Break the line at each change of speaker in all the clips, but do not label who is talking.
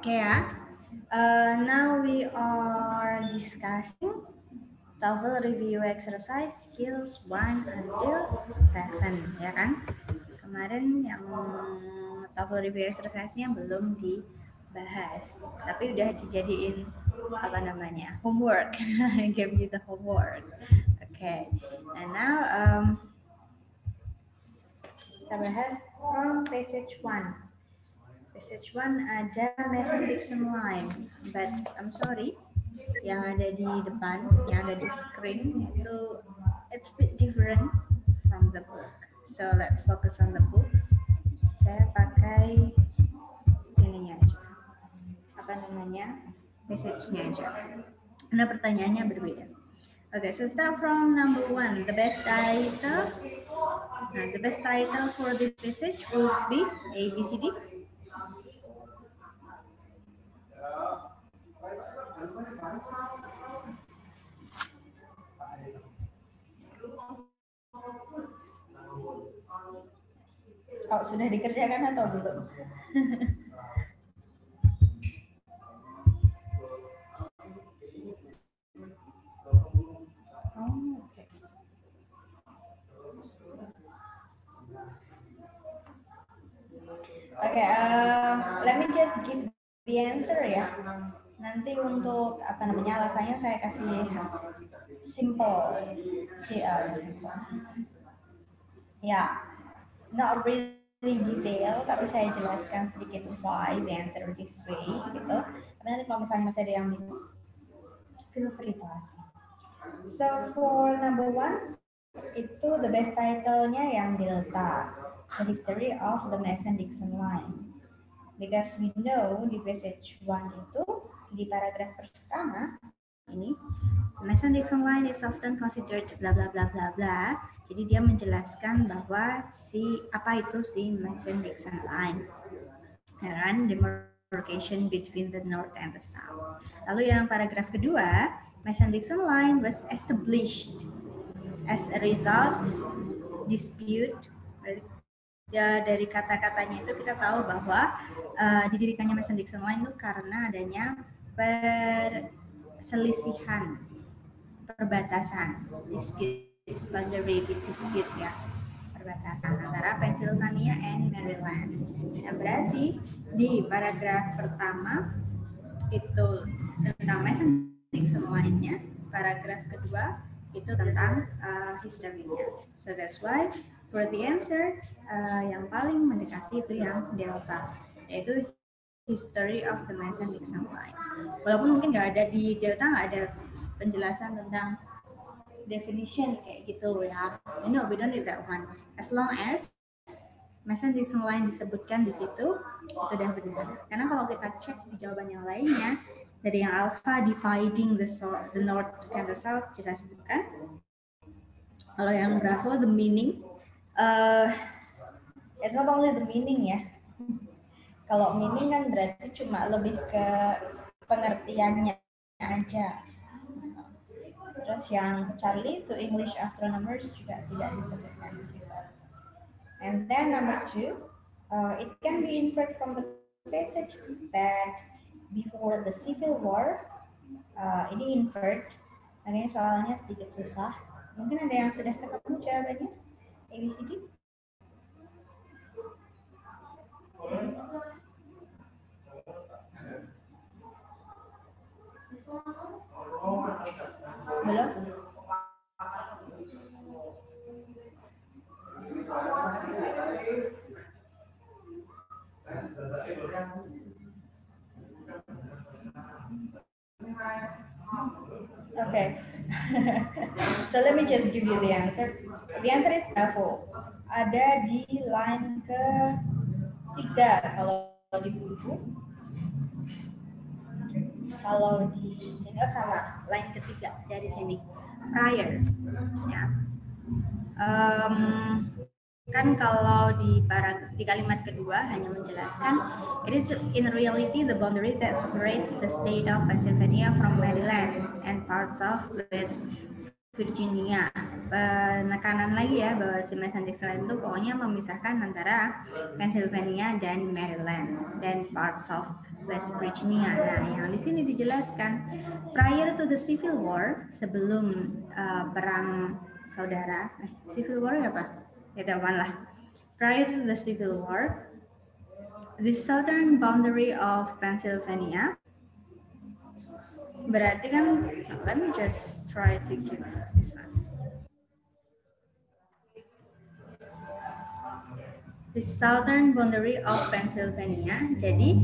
Okay, now we are discussing TOEFL review exercise skills 1 until 7, ya kan? Kemarin yang TOEFL review exercise-nya belum dibahas, tapi udah dijadiin apa namanya homework. I gave you the homework. Okay, and now kita bahas from passage 1. Passage 1 ada Mason-Dixon line, but I'm sorry, yang ada di depan, yang ada di screen itu it's a bit different from the book. So let's focus on the books. Saya pakai ininya aja, apa namanya, passage-nya aja. Karena pertanyaannya berbeda. Okay, so start from number 1. The best title. Nah, the best title for this passage would be A, B, C, D. Oh, sudah dikerjakan atau belum? Okay, let me just give the answer ya. Nanti untuk apa namanya alasannya saya kasih simple, simple. Ya, not really detail, tapi saya jelaskan sedikit why the answer this way gitu. Tapi nanti kalau misalnya masih ada yang bingung, feel free to ask. So for number 1, itu the best title-nya yang Delta, the history of the Mason-Dixon line. Because we know di passage 1 itu di paragraf pertama ini Mason-Dixon line is often considered bla bla bla bla bla. Jadi dia menjelaskan bahwa apa itu Mason-Dixon line, and demarcation between the north and the south. Lalu yang paragraf kedua, Mason-Dixon line was established as a result dispute. Dari kata-katanya itu kita tahu bahwa didirikannya Mason-Dixon line itu karena adanya perselisihan perbatasan, dispute, boundary dispute ya, perbatasan antara Pennsylvania and Maryland. Nah, berarti di paragraf pertama itu tentang Mason-Dixon line-nya, paragraf kedua itu tentang history-nya. So that's why for the answer yang paling mendekati itu yang Delta, yaitu history of the Mason-Dixon line. Walaupun mungkin nggak ada di Delta, nggak ada penjelasan tentang definition kayak gitu ya. No, we don't need that one. As long as Mason-Dixon line disebutkan di situ, itu udah benar. Karena kalau kita cek di jawaban yang lainnya, dari yang alpha dividing the north and the south jelas bukan. Kalau yang Bravo the meaning, it's not only the meaning ya. Kalau meaning kan berarti cuma lebih ke pengertiannya aja. Terus yang Charlie to English astronomers juga tidak disebutkan di situ. And then number 2, it can be inferred from the passage that before the Civil War, ini inferred, makanya soalnya sedikit susah. Mungkin ada yang sudah ketemu jawabannya, ABCD? Belum? Okay. So let me just give you the answer. The answer is Bravo. Ada di line ke-3 kalau di buku. Kalau di sini sama line ke-3 dari sini. Prior. Ya. Kan kalau di kalimat kedua hanya menjelaskan it is in reality the boundary that separates the state of Pennsylvania from Maryland and parts of West Virginia. penekanan lagi ya bahwa si Mason-Dixon itu pokoknya memisahkan antara Pennsylvania dan Maryland dan parts of West Virginia. Nah, yang di sini dijelaskan prior to the Civil War, sebelum perang saudara, Civil War apa? Ya teman lah. Prior to the Civil War, the southern boundary of Pennsylvania. Berarti kan, let me just try to give this one. The southern boundary of Pennsylvania. Jadi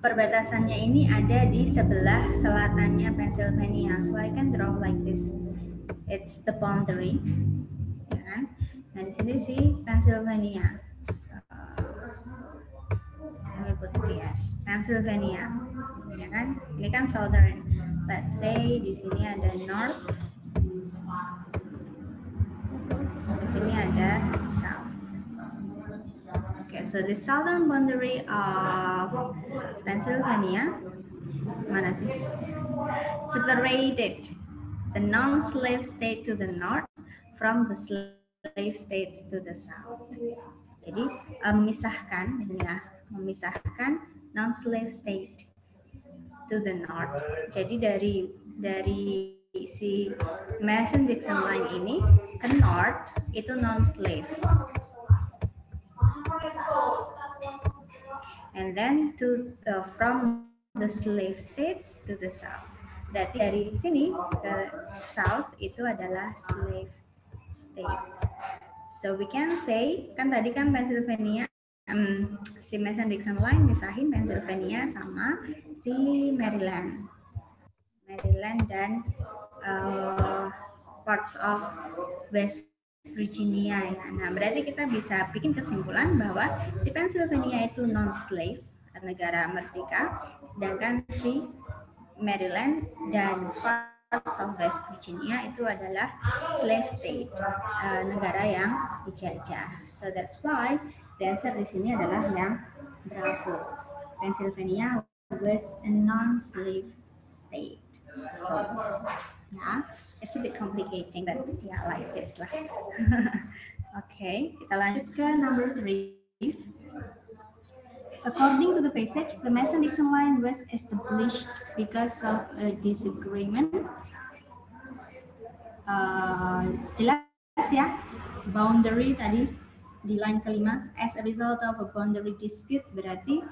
perbatasannya ini ada di sebelah selatannya Pennsylvania. So I can draw like this. It's the boundary. Ya kan? Nah di sini si Pennsylvania. Let me put PS. Pennsylvania. Ya kan? Ini kan southern. Let's say di sini ada north. Di sini ada south. Okay, so the southern boundary of Pennsylvania, mana sih? Separated the non-slave state to the north from the slave states to the south. Jadi memisahkan, ya, memisahkan non-slave state to the north. Jadi dari si Mason-Dixon line ini ke north itu non-slave. And then from the slave states to the south. Berarti dari sini ke south itu adalah slave state. So we can say, kan tadi kan Pennsylvania, si Mason-Dixon line misahin Pennsylvania sama si Maryland. Maryland dan parts of West Virginia ya. Nah, berarti kita bisa bikin kesimpulan bahwa si Pennsylvania itu non-slave, negara merdeka, sedangkan si Maryland dan parts of West Virginia itu adalah slave state, negara yang dijajah. So that's why the answer di sini adalah yang bravo. Pennsylvania was a non-slave state. Ya. It's a bit complicating, but yeah, like this lah. Okay, kita lanjut ke number 3. According to the passage, the Mason-Dixon line was established because of a disagreement. Jelas ya, boundary tadi di line kelima. As a result of a boundary dispute, berarti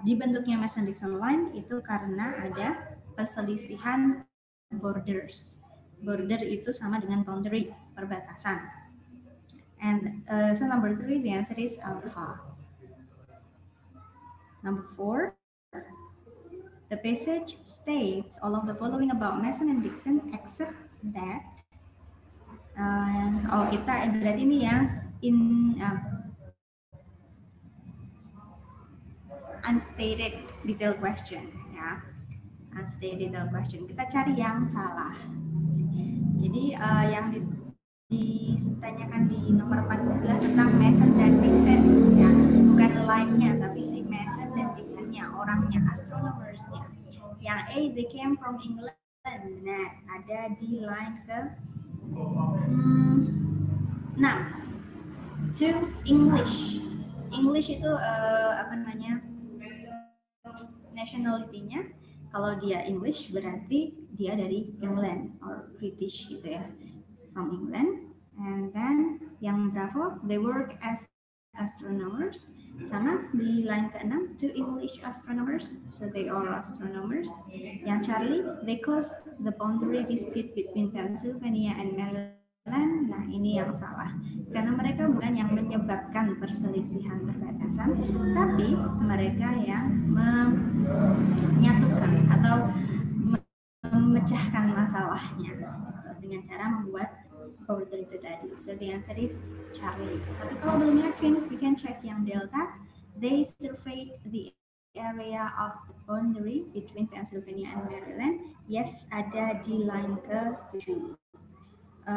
dibentuknya Mason-Dixon line itu karena ada perselisihan borders. Border itu sama dengan boundary, perbatasan. And so number 3, the answer is alpha. Number 4, the passage states all of the following about Mason and Dixon except that. Kita berarti ini yang unstated detailed question ya. Unstated detailed question. Kita cari yang salah. Jadi yang ditanyakan di nomor 14 tentang Mason dan Dixon ya, bukan line-nya tapi si Mason dan Dixon-nya, orangnya, astronomers-nya. Yang A, they came from England. Nah, ada di line ke 6. To English. English itu nationality-nya. Kalau dia English berarti dia dari England or British gitu ya, from England. And then yang bravo, they work as astronomers. Sama di line ke-6, to English astronomers, so they are astronomers. Yang Charlie, they caused the boundary dispute between Pennsylvania and Maryland. Nah, ini yang salah. Karena mereka bukan yang menyebabkan perselisihan perbatasan, tapi mereka yang menyatukan atau memecahkan masalahnya dengan cara membuat border itu tadi. So the answer is Charlie. Tapi kalau belum yakin, we can check yang Delta. They surveyed the area of the boundary between Pennsylvania and Maryland. Yes, ada di line ke-7.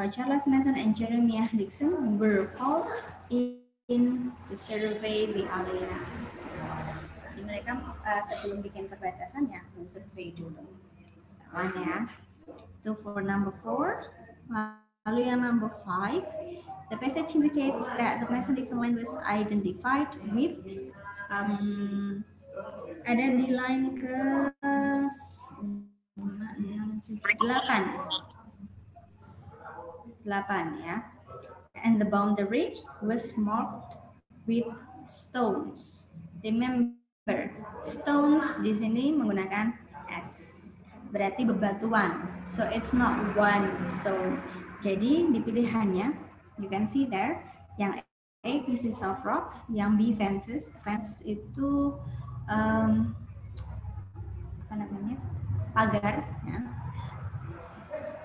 Charles Mason and Jeremiah Dixon were called in to survey the area. Jadi mereka sebelum bikin perbatasan ya, survei dulu. Mana ya? Itu for number 4. Lalu yang number 5, the passage indicates that the Mason Dixon line was identified with ada di line ke 8 ya. And the boundary was marked with stones. Remember, stones di sini menggunakan S. Berarti bebatuan. So it's not one stone. Jadi di pilihannya, you can see there, yang A pieces of rock, yang B fences. Fence itu apa namanya? Pagar. Ya.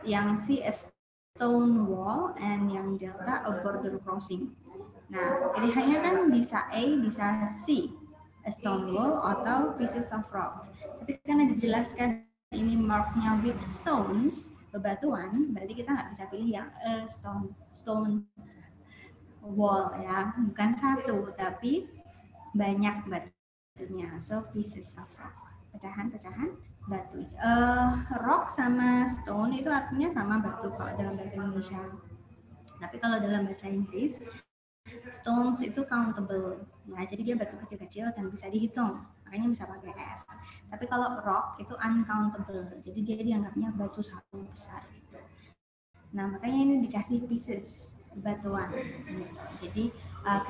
Yang C a stone wall, and yang delta a border crossing. Nah, pilihannya kan bisa A, bisa C, a stone wall atau pieces of rock. Tapi karena dijelaskan ini marknya with stones, bebatuan, berarti kita nggak bisa pilih yang stone wall ya, bukan satu, tapi banyak batunya. So pieces of rock, pecahan-pecahan batu. Rock sama stone itu artinya sama batu kalau dalam bahasa Indonesia. Tapi kalau dalam bahasa Inggris, stones itu countable, ya, jadi dia batu kecil-kecil dan bisa dihitung, makanya bisa pakai S. Tapi kalau rock itu uncountable, jadi dia dianggapnya batu satu besar gitu. Nah, makanya ini dikasih pieces, batuan gitu. Jadi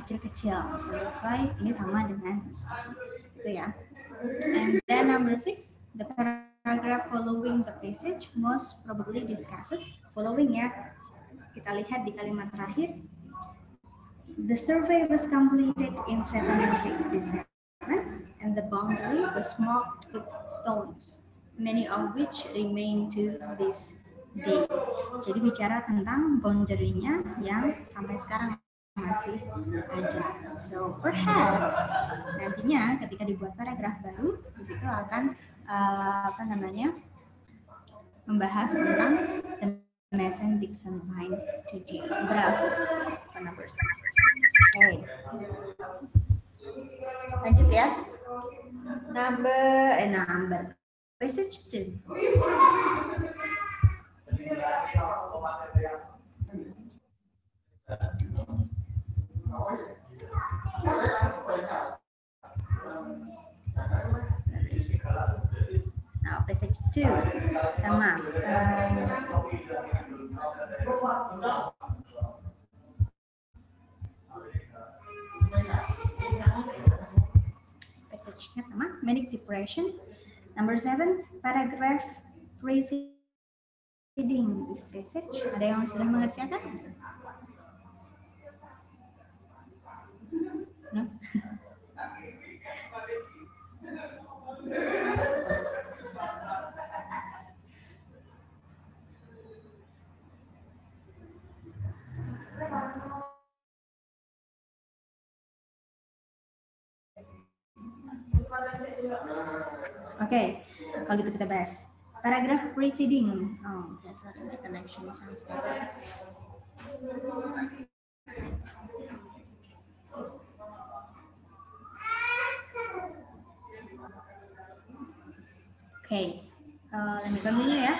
kecil-kecil. So that's why ini sama dengan stones gitu ya. And then number 6, the paragraph following the passage most probably discusses. Following ya, kita lihat di kalimat terakhir. The survey was completed in 1767 and the boundary was marked with stones, many of which remain to this day. Jadi bicara tentang boundary-nya yang sampai sekarang masih ada. So perhaps nantinya ketika dibuat paragraf baru, di situ akan membahas tentang the Mason-Dixon line today. Berapa? Number 6. Okay. Lanjut ya. Number. Passage 2. Now passage 2 sama. Passage-nya sama, manic depression. Number 7, paragraph preceding this passage. Ada yang sudah mengerjakan? No? Oke, kalau gitu kita bahas. Paragraph preceding. Oh, sorry, the connection is unstable. Okay, let me continue ya.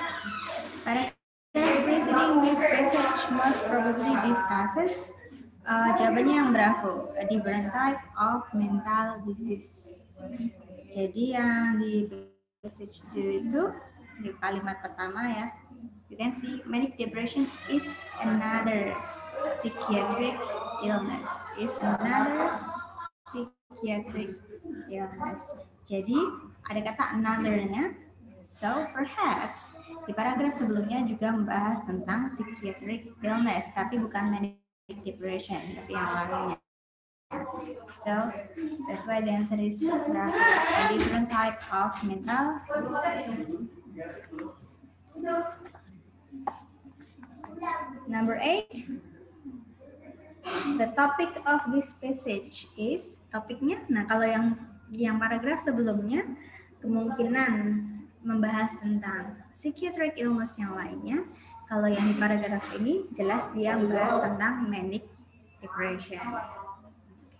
Paragraph preceding this passage most probably discusses. Jawabannya yang bravo, a different type of mental disease. Jadi yang di passage 2 itu di kalimat pertama ya, you can see manic depression is another psychiatric illness. Jadi ada kata another-nya. So perhaps di paragraf sebelumnya juga membahas tentang psychiatric illness, tapi bukan manic depression, tapi yang lainnya. So that's why the answer is a different type of mental disease. Number 8, the topic of this passage is, topiknya. Nah, kalau yang paragraf sebelumnya kemungkinan membahas tentang psychiatric illness yang lainnya. Kalau yang di paragraf ini jelas dia membahas tentang manic depression.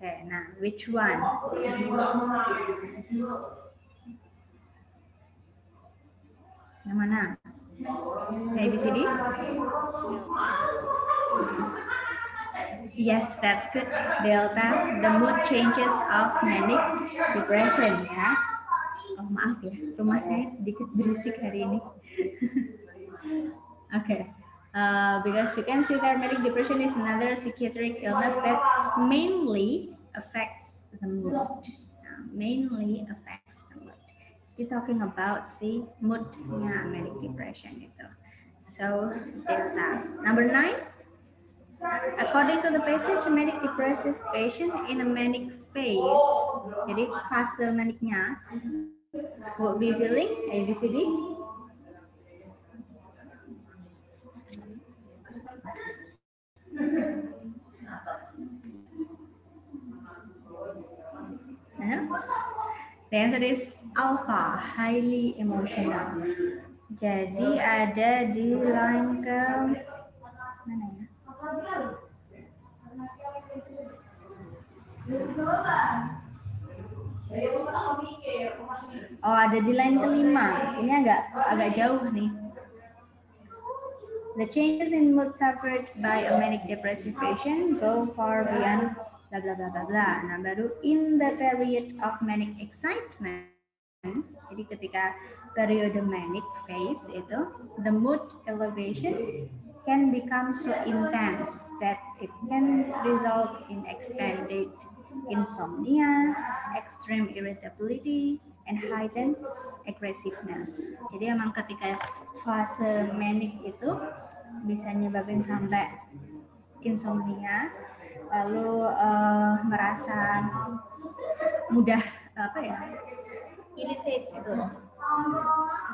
Okay, nah, which one? Yang mana? ABCD? Yes, that's good. Delta, the mood changes of manic depression ya. Oh maaf ya, rumah saya sedikit berisik hari ini. Okay, because you can see that manic depression is another psychiatric illness that mainly affects the mood. Mainly affects the mood. Jadi talking about si moodnya manic depression itu. So delta. Number 9. According to the passage, a manic depressive patient in a manic phase, jadi fase maniknya, will be feeling ABCD. The answer is alpha, highly emotional. Jadi ada di line ke mana ya? Oh, ada di line kelima. Ini agak jauh nih. The changes in mood suffered by a manic depressive patient go far beyond bla bla bla bla bla. Nah, baru in the period of manic excitement. Jadi ketika periode manic phase itu, the mood elevation can become so intense that it can result in extended insomnia, extreme irritability, and heightened aggressiveness. Jadi emang ketika fase manic itu bisa nyebabin sampai insomnia, lalu merasa mudah irritate itu,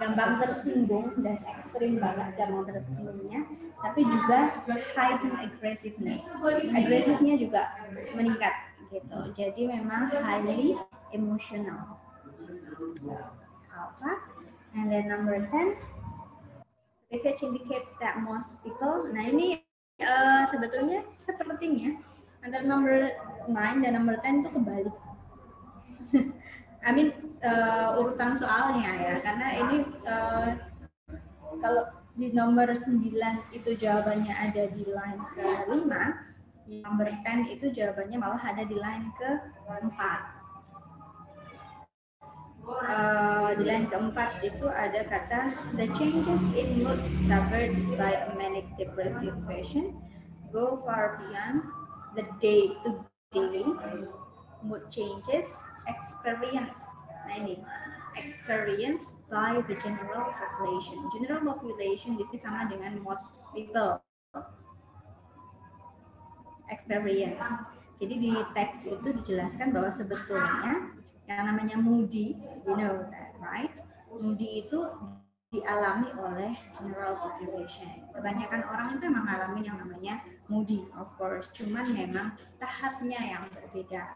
gampang tersinggung dan ekstrim banget gampang tersinggungnya, tapi juga heightened aggressiveness, agresifnya juga meningkat gitu. Jadi memang highly emotional. So, alpha. And then number 10, research indicates that most people, nah ini sebetulnya sepertinya antara number 9 dan number 10 itu kebalik. I mean urutan soalnya ya, karena ini kalau di nomor 9 itu jawabannya ada di line ke-5, di nomor 10 itu jawabannya malah ada di line ke-4. Di line ke-4 itu ada kata the changes in mood suffered by a manic depressive patient go far beyond the day-to-day mood changes experienced. Nah ini experienced by the general population. General population di sini sama dengan most people experience. Jadi di teks itu dijelaskan bahwa sebetulnya yang namanya moody, you know that, right? Moody itu dialami oleh general population. Kebanyakan orang itu memang ngalamin yang namanya moody, of course. Cuman memang tahapnya yang berbeda.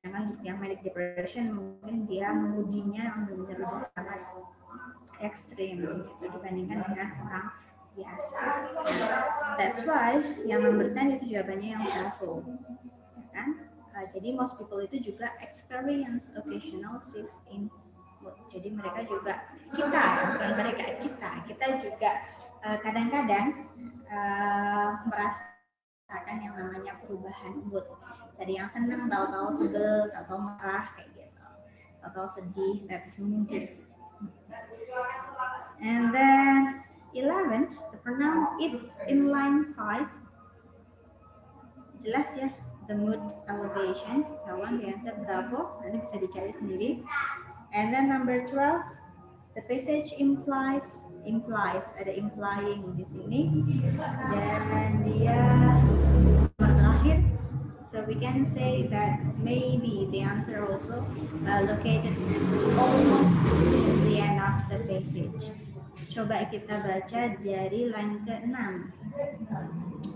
Memang yang manic depression mungkin dia moody-nya yang benar-benar sangat ekstrim gitu, dibandingkan dengan orang biasa. That's why yang nomor 10 itu jawabannya yang Bravo, kan? Jadi most people itu juga experience occasional shifts in mood. Jadi mereka juga, bukan mereka, kita juga kadang-kadang merasakan yang namanya perubahan mood. Dari yang senang, tahu-tahu sebel, atau marah kayak gitu, atau sedih, that's moody. And then 11, the pronoun it in line 5. Jelas ya, the mood elevation. Kawan, the answer Bravo. Nanti bisa dicari sendiri. And then number 12, the passage implies, ada implying di sini. Dan dia terakhir. So we can say that maybe the answer also located almost at the end of the passage. Coba kita baca dari line ke-6.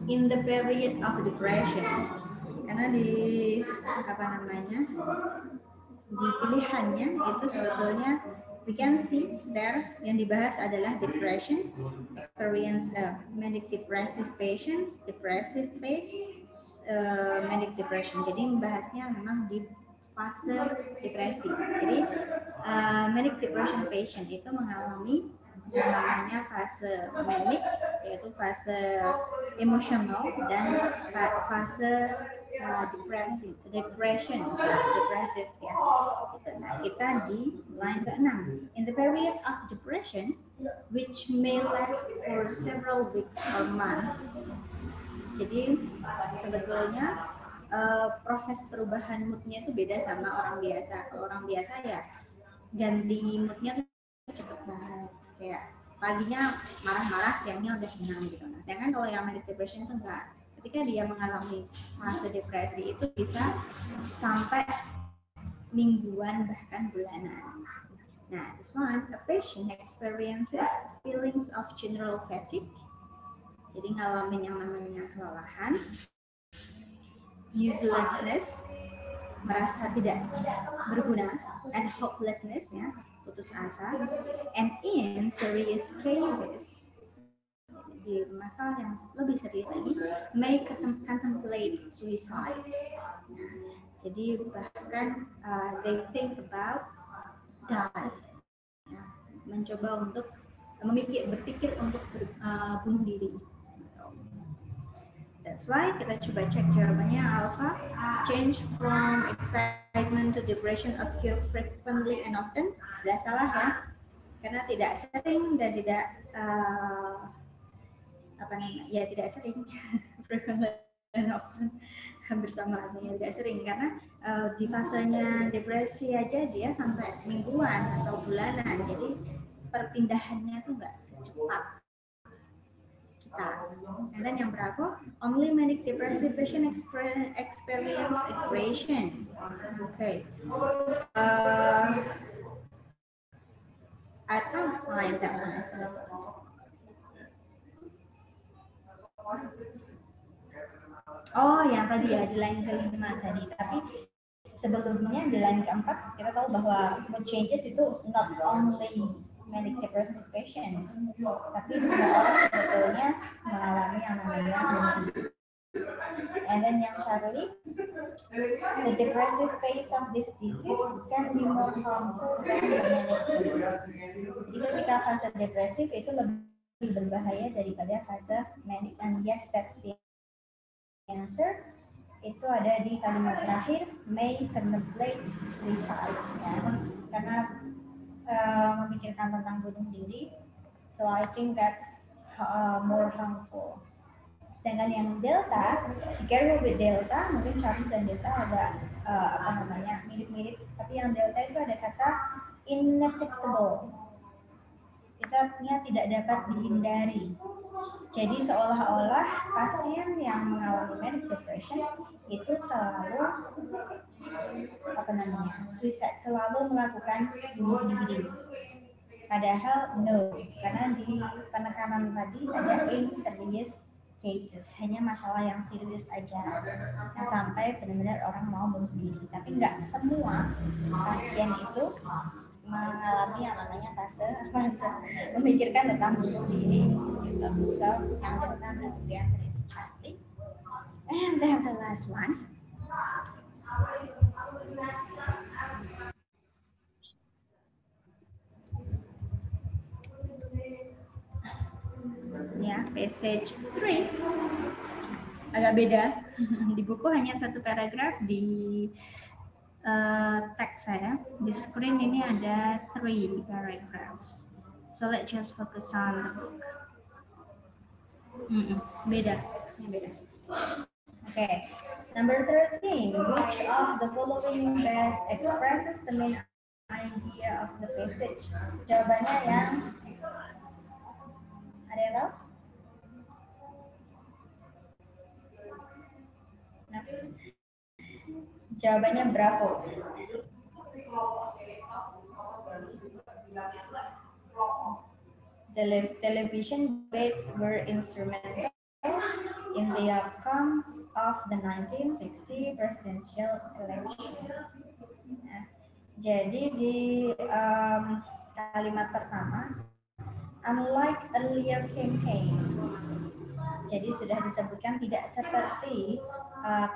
In the period of depression. Karena di di pilihannya itu sebetulnya we can see there yang dibahas adalah depression, experience manic depressive patients, depressive phase, manic depression. Jadi membahasnya memang di fase depresi. Jadi manic depression patient itu mengalami yang namanya fase manic, yaitu fase emosional, dan fase depression ya. Nah, kita di line ke-6. In the period of depression, which may last for several weeks or months. Jadi sebetulnya proses perubahan moodnya itu beda sama orang biasa. Kalau orang biasa ya ganti moodnya tuh cepet banget. Kayak paginya marah-marah, siangnya udah senang gitu. Nah, sedangkan kalau yang manic depression itu enggak. Ketika dia mengalami fase depresi itu bisa sampai mingguan bahkan bulanan. Nah, this one, a patient experiences feelings of general fatigue. Jadi ngalamin yang namanya kelelahan, uselessness, merasa tidak berguna, and hopelessness, ya, putus asa, and in serious cases, di masalah yang lebih serius lagi, may contemplate suicide. Nah, jadi bahkan they think about die, ya, mencoba untuk berpikir untuk bunuh diri. That's why kita coba cek jawabannya. Alpha, change from excitement to depression occur frequently and often. Sudah salah ya, karena tidak sering dan tidak tidak sering. Frequently and often hampir sama artinya, tidak sering, karena di fasenya depresi aja dia sampai mingguan atau bulanan, jadi perpindahannya tuh nggak secepat. And then yang berapa? Only manic depressive patient experience aggression. Okay. I can't find that one. Oh, yang tadi ya, di line kelima tadi. Tapi sebelumnya di line keempat kita tahu bahwa mood changes itu not only manic depressive patients, tapi semua orang sebetulnya mengalami yang namanya mood. And then yang Charlie, the depressive phase of this disease can be more harmful than the manic phase. Jadi ketika fase depresif itu lebih berbahaya daripada fase manic, and yes, that's the answer. Itu ada di kalimat terakhir, may contemplate suicide, ya, karena memikirkan tentang bunuh diri. So I think that's more harmful. Sedangkan yang delta, careful with delta, mungkin Charlie dan delta ada mirip-mirip, tapi yang delta itu ada kata inevitable. Itu artinya tidak dapat dihindari. Jadi seolah-olah pasien yang mengalami manic depression itu selalu suicide, selalu melakukan bunuh diri. Padahal no, karena di penekanan tadi ada in serious cases, hanya masalah yang serius aja, yang sampai benar-benar orang mau bunuh diri. Tapi nggak semua pasien itu mengalami yang namanya fase memikirkan tentang bunuh diri. Gitu. So yang pertama the answer is Charlie. And then the last one. Ya, passage 3 agak beda. Di buku hanya satu paragraf, di teks saya di screen ini ada 3 paragraphs. So let's just focus on the book. Beda, teksnya beda. Okay, number 13. Which of the following best expresses the main idea of the passage? Jawabannya yang ada yang tahu? Nah, jawabannya bravo. The television debates were instrumental in the outcome of the 1960 presidential election. Nah, jadi di kalimat pertama, unlike earlier campaigns, jadi sudah disebutkan tidak seperti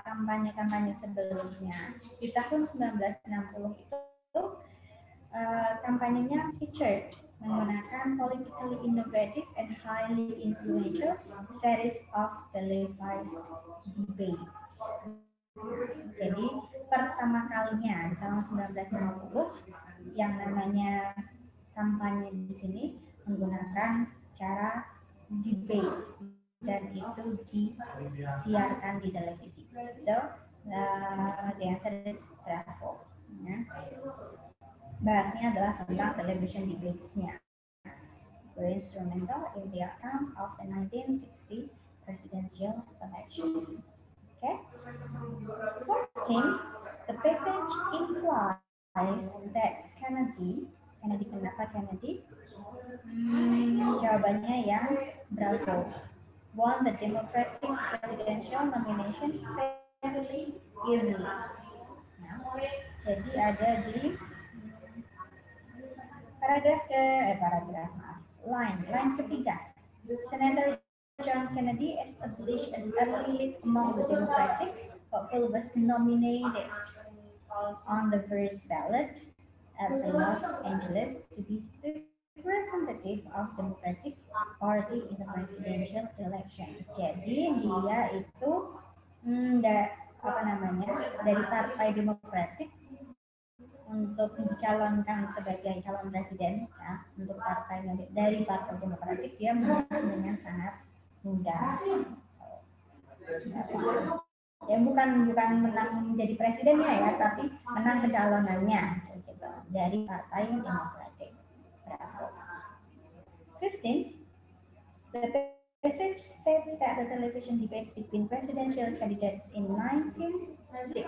kampanye-kampanye sebelumnya. Di tahun 1960 itu kampanyenya featured menggunakan politically innovative and highly influential series of televised debates. Jadi pertama kalinya di tahun 1960 yang namanya kampanye di sini menggunakan cara debate dan itu disiarkan di televisi. So, the answer is bravo. Ya. Bahasnya adalah tentang television debates-nya. Were instrumental in the outcome of the 1960 presidential election. Okay. 14. The passage implies that Kennedy kenapa Kennedy? Jawabannya yang bravo. Won the Democratic presidential nomination fairly easily. Nah, jadi ada di line ketiga. Senator John Kennedy established an early lead among the Democratic, but was nominated on the first ballot at the Los Angeles to be representative of Democratic Party in the presidential election. Jadi dia itu dari Partai Demokratik untuk dicalonkan sebagai calon presiden, ya, untuk dari Partai Demokratik dia menang dengan sangat mudah. Ya bukan menang menjadi presidennya ya, tapi menang pencalonannya gitu, dari Partai Demokratik. Bravo. 15. The passage states that the television debates between presidential candidates in 1960.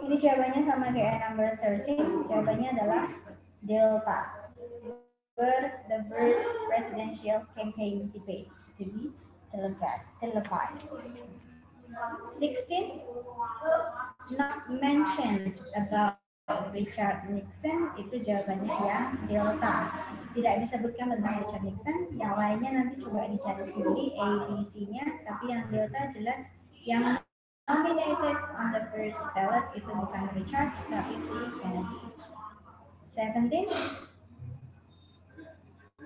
Ini jawabannya sama kayak number 13. Jawabannya adalah Delta. Were the first presidential campaign debates to be televised. 16. Not mentioned about Richard Nixon, itu jawabannya yang Delta. Tidak disebutkan tentang Richard Nixon, yang lainnya nanti coba dicari sendiri ABC-nya, tapi yang Delta jelas yang nominated on the first ballot itu bukan Richard, tapi si Kennedy. 17.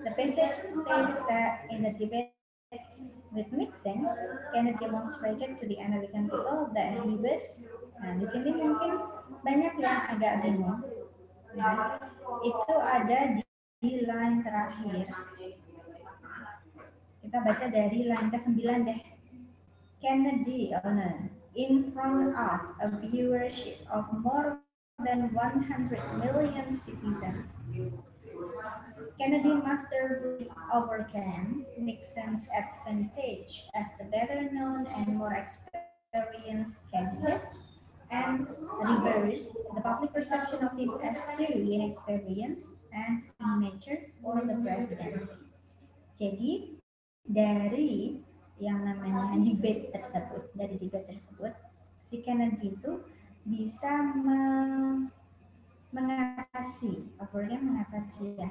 The passage states that in the debates with Nixon, Kennedy demonstrated to the American people that he was. Nah, di sini mungkin banyak yang agak bingung. Nah, itu ada di line terakhir. Kita baca dari line ke-9 deh. Kennedy, in front of a viewership of more than 100 million citizens, Kennedy masterfully overcame Nixon's advantage as the better-known and more experienced candidate, and reversed the public perception of him as too inexperienced and immature for the presidency. Jadi dari yang namanya debate tersebut, si Kennedy itu bisa mengatasi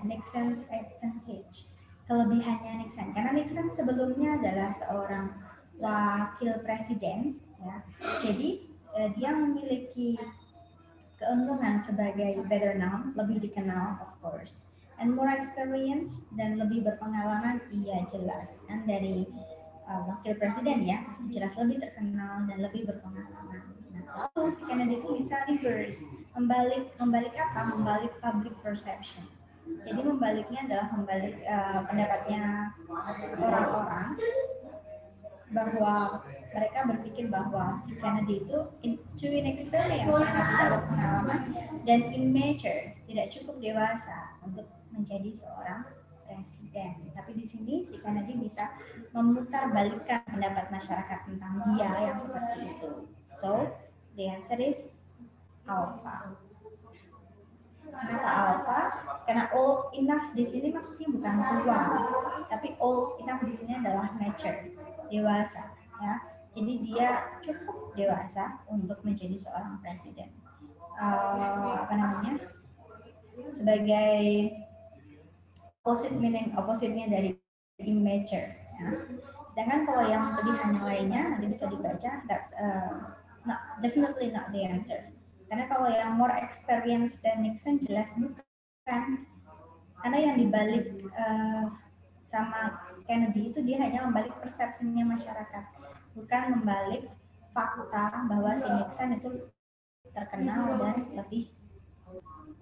Nixon's advantage, kelebihannya Nixon, karena Nixon sebelumnya adalah seorang wakil presiden, ya. Jadi dia memiliki keuntungan sebagai better known, lebih dikenal of course, and more experience, dan lebih berpengalaman, iya jelas, kan dari wakil presiden ya, masih jelas lebih terkenal dan lebih berpengalaman. Nah, lalu si Kennedy itu bisa reverse, membalik public perception. Jadi membaliknya adalah pendapatnya orang-orang bahwa mereka berpikir bahwa si Kennedy itu too inexperienced, sangat tidak berpengalaman, dan immature, tidak cukup dewasa untuk menjadi seorang presiden. Tapi di sini si Kennedy bisa memutarbalikkan pendapat masyarakat tentang dia yang seperti itu. So, the answer is alpha. Kenapa alpha? Karena old enough di sini maksudnya bukan tua, tapi old enough di sini adalah mature, dewasa, ya. Jadi dia cukup dewasa untuk menjadi seorang presiden. Sebagai opposite-nya dari immature, ya. Sedangkan kalau yang pilihan lainnya nanti bisa dibaca, that's definitely not the answer. Karena kalau yang more experience dan Nixon jelas bukan. Karena yang dibalik sama Kennedy itu dia hanya membalik persepsinya masyarakat, bukan membalik fakta bahwa si Nixon itu terkenal dan lebih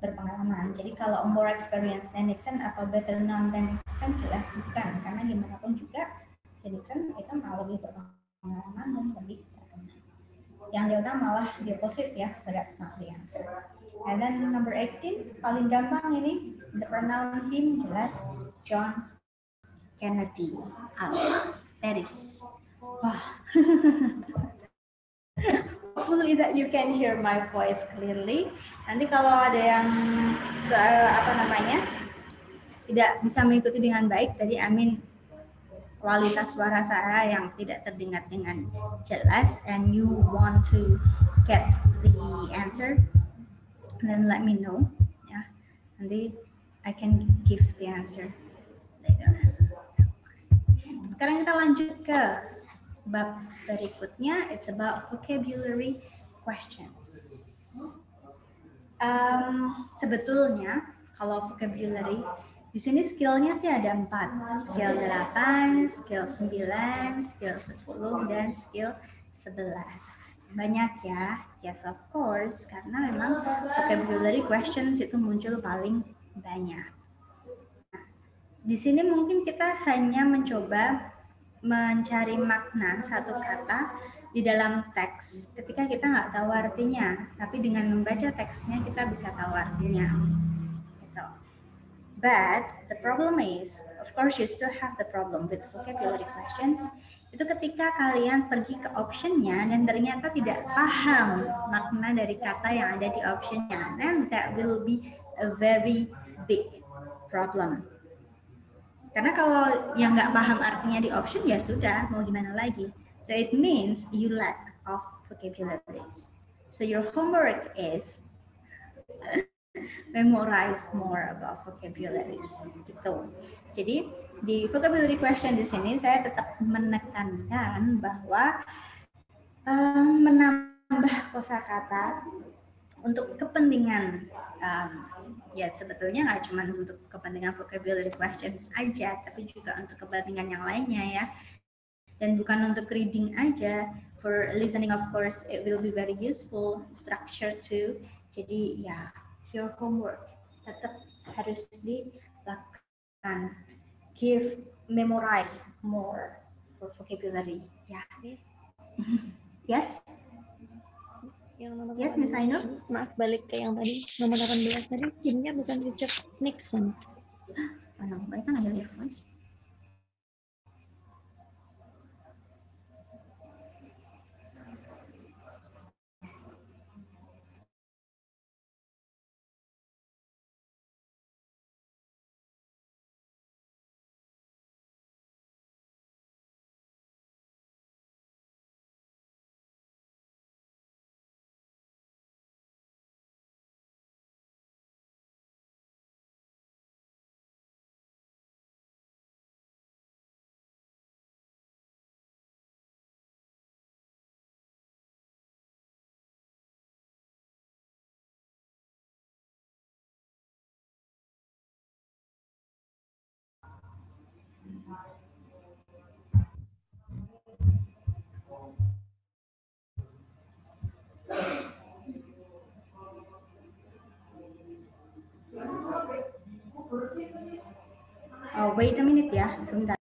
berpengalaman. Jadi kalau more experience than Nixon atau better known than Nixon jelas bukan, karena gimana pun juga si Nixon itu malah lebih berpengalaman dan lebih terkenal. Yang Delta malah the opposite ya, so that's not the answer. And then number 18 paling gampang ini, the pronoun him jelas John Kennedy. That is. Wah. Hopefully that you can hear my voice clearly. Nanti kalau ada yang tidak bisa mengikuti dengan baik, tadi kualitas suara saya yang tidak terdengar dengan jelas, and you want to get the answer, then let me know. Ya, nanti I can give the answer later. Sekarang kita lanjut ke bab berikutnya. It's about vocabulary questions. Sebetulnya kalau vocabulary di sini skillnya sih ada 4, skill 8, skill 9, skill 10, dan skill 11. Banyak ya, yes of course, karena memang vocabulary questions itu muncul paling banyak. Nah, di sini mungkin kita hanya mencoba mencari makna satu kata di dalam teks ketika kita nggak tahu artinya, tapi dengan membaca teksnya kita bisa tahu artinya. Gitu. But the problem is, of course you still have the problem with vocabulary questions, itu ketika kalian pergi ke optionnya dan ternyata tidak paham makna dari kata yang ada di optionnya, then that will be a very big problem. Karena kalau yang nggak paham artinya di option, ya sudah, mau gimana lagi. So it means you lack of vocabularies. So your homework is memorize more about vocabularies. Gitu. Jadi di vocabulary question di sini saya tetap menekankan bahwa menambah kosakata untuk kepentingan ya sebetulnya nggak cuma untuk kepentingan vocabulary questions aja, tapi juga untuk kepentingan yang lainnya ya. Dan bukan untuk reading aja, for listening of course it will be very useful, structure too. Jadi ya your homework tetap harus dilakukan, memorize more for vocabulary ya. Yes.
Yang nomor
yes, Miss Ainur.
Maaf, balik ke yang tadi nomor 18 tadi, timnya bukan Richard Nixon.
Baik kan ada earphones. Oh, wait a minute ya, sebentar.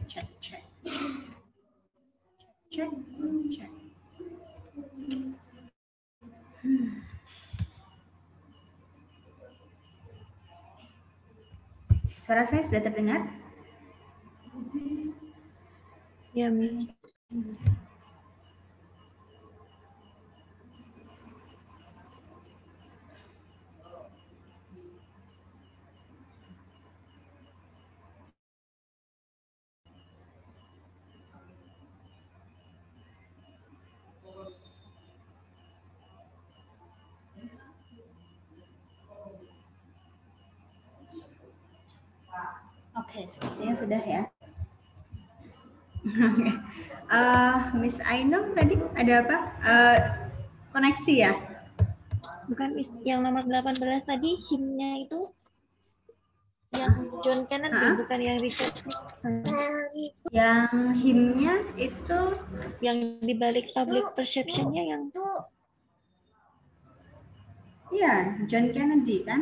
Cek. Suara saya sudah terdengar?
Ya, Miss.
Oke, sepertinya sudah ya. Miss Ainung tadi ada apa? Koneksi ya?
Bukan, Miss. Yang nomor 18 tadi himnya itu yang John Kennedy, bukan yang Richard Nixon.
Yang himnya itu
Yang dibalik public perception-nya yang
iya, John Kennedy kan?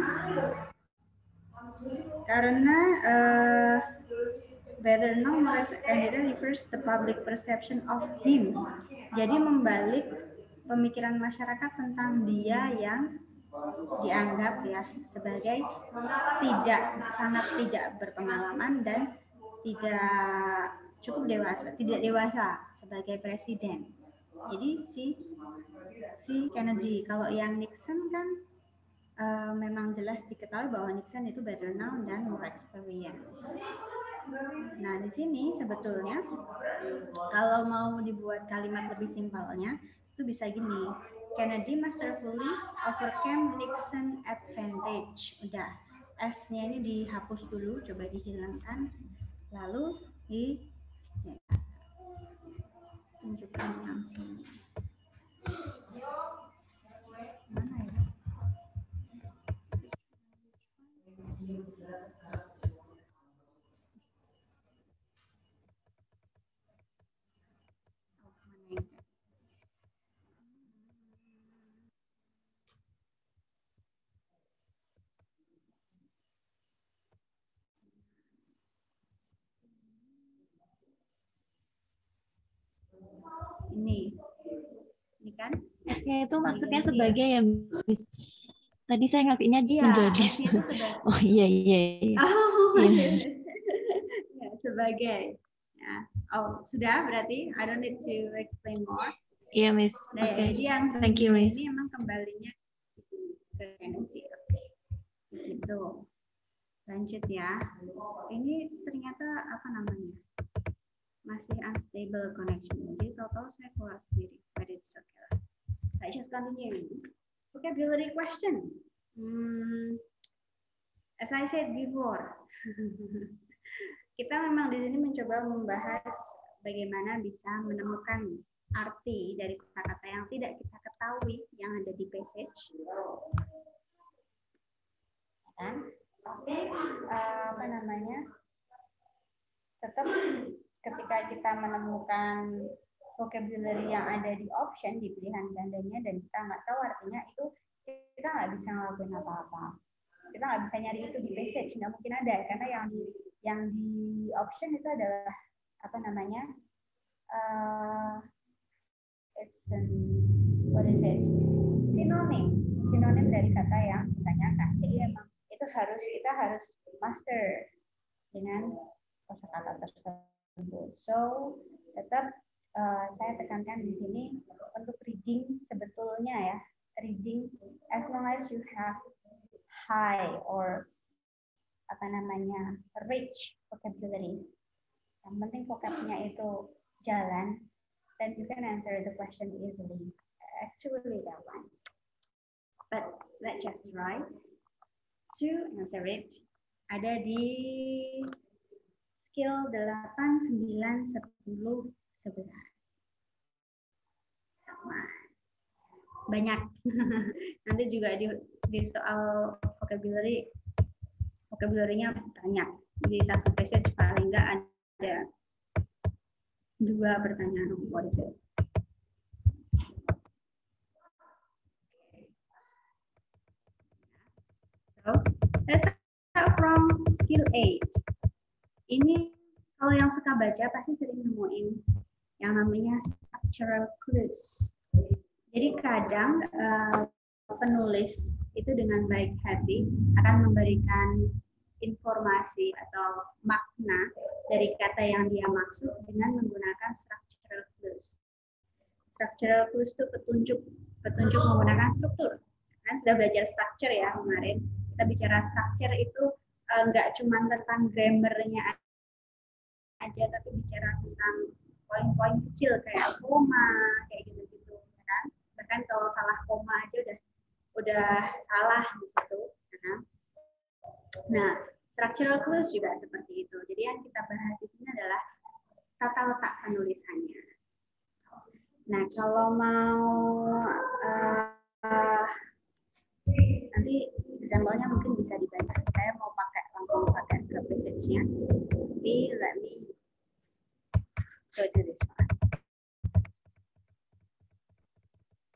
Karena better known candidate refers the public perception of him. Jadi membalik pemikiran masyarakat tentang dia yang dianggap ya sebagai sangat tidak berpengalaman dan tidak cukup tidak dewasa sebagai presiden. Jadi si Kennedy, kalau yang Nixon kan memang jelas diketahui bahwa Nixon itu better known dan more experience. Nah, di sini sebetulnya kalau mau dibuat kalimat lebih simpelnya itu bisa gini. Kennedy masterfully overcame Nixon advantage. Udah, S-nya ini dihapus dulu, coba dihilangkan. Lalu tunjukkan yang sini. Mana ya? Ini kan
S-nya itu maksudnya sebagai ya, Miss. Tadi saya ngertinya menjadi.
Itu sebagai.
Oh iya.
Oh,
Iya.
Ya, sebagai. Ya. Oh, sudah berarti I don't need to explain more.
Iya, Miss.
Nah,
Oke.
jadi yang
Thank you, Miss.
ini emang kembalinya ke Kennedy. Oke. Gitu. Lanjut ya. Ini ternyata apa namanya? Masih unstable connection. Jadi total saya keluar sendiri. But it's okay. I just continue. Vocabulary questions. As I said before, kita memang di sini mencoba membahas bagaimana bisa menemukan arti dari kata-kata yang tidak kita ketahui yang ada di passage. Kan? Tapi apa namanya? Tetap ketika kita menemukan vocabulary yang ada di option di pilihan gandanya dan kita nggak tahu artinya, itu kita nggak bisa ngelakuin apa-apa. Kita nggak bisa nyari itu di passage, nggak mungkin ada, karena yang di option itu adalah apa namanya, sinonim dari kata yang ditanyakan. Jadi memang itu kita harus master dengan kosakata tersebut. So tetap saya tekankan di sini untuk reading sebetulnya ya, reading as long as you have high or apa namanya rich vocabulary. Yang penting vocabnya itu jalan, then you can answer the question easily. Actually that one. But let's just try to answer it. Ada di skill 8, 9, 10, 11. Banyak. Nanti juga di soal vocabulary-nya banyak. Di satu passage paling enggak ada 2 pertanyaan. What is it? So, let's start from skill 8. Ini
Kalau yang suka baca pasti sering nemuin yang namanya structural clues. Jadi kadang penulis itu dengan baik hati akan memberikan informasi atau makna dari kata yang dia maksud dengan menggunakan structural clues. Structural clues itu petunjuk menggunakan struktur. Kan sudah belajar structure ya kemarin. Kita bicara structure itu nggak cuma tentang grammarnya aja, tapi bicara tentang poin-poin kecil kayak koma, kayak gitu-gitu, kan? Bahkan kalau salah koma aja udah salah di situ. Nah, structural clues juga seperti itu. Jadi yang kita bahas di sini adalah tata letak penulisannya. Nah, kalau mau nanti example-nya mungkin bisa dibaca. Saya mau langsung pakai ke passage-nya. Jadi let me go to this one.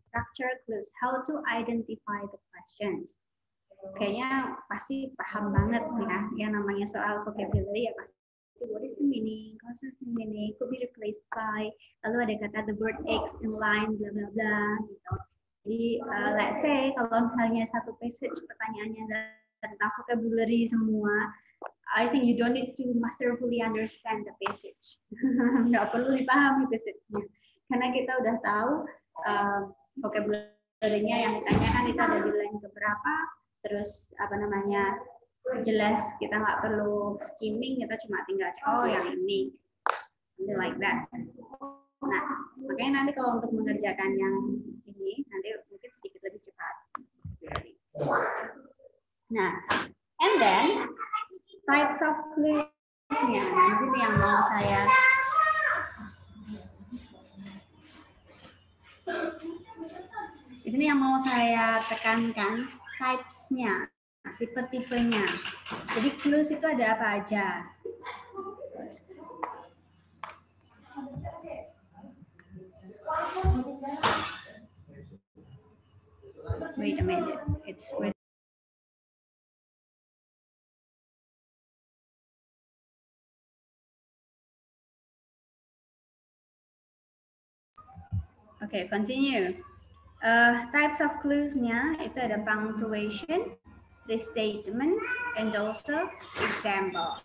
Structure clues, how to identify the questions. Kayaknya pasti paham banget ya, yang namanya soal vocabulary ya pasti what is the meaning, causes the meaning, could be replaced by, lalu ada kata the word X in line, bla bla bla gitu. Jadi let's say kalau misalnya satu passage pertanyaannya tentang vocabulary semua, I think you don't need to masterfully understand the passage. Nggak perlu dipahami passage-nya, karena kita udah tahu vocabulary-nya yang ditanyakan itu ada di line keberapa, terus jelas kita nggak perlu skimming, kita cuma tinggal cek oh yang ini, something like that. Nah, makanya nanti kalau untuk mengerjakan yang ini nanti mungkin sedikit lebih cepat. Nah, and then types of clues-nya. Nah, di sini yang mau saya tekankan types-nya, tipe-tipenya. Jadi clues itu ada apa aja? Wait a minute, it's ready. Okay, continue. Types of clues-nya itu ada punctuation, restatement, and also example.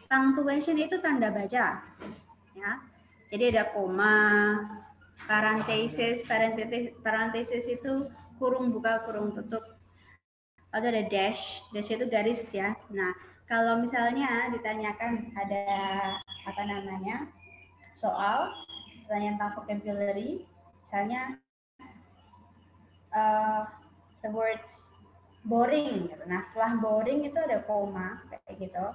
Punctuation itu tanda baca, ya. Jadi ada koma, parenthesis itu kurung buka, kurung tutup. Lalu ada dash itu garis ya. Nah, kalau misalnya ditanyakan ada soal pertanyaan tentang vocabulary, misalnya the words boring gitu. Nah, setelah boring itu ada koma kayak gitu.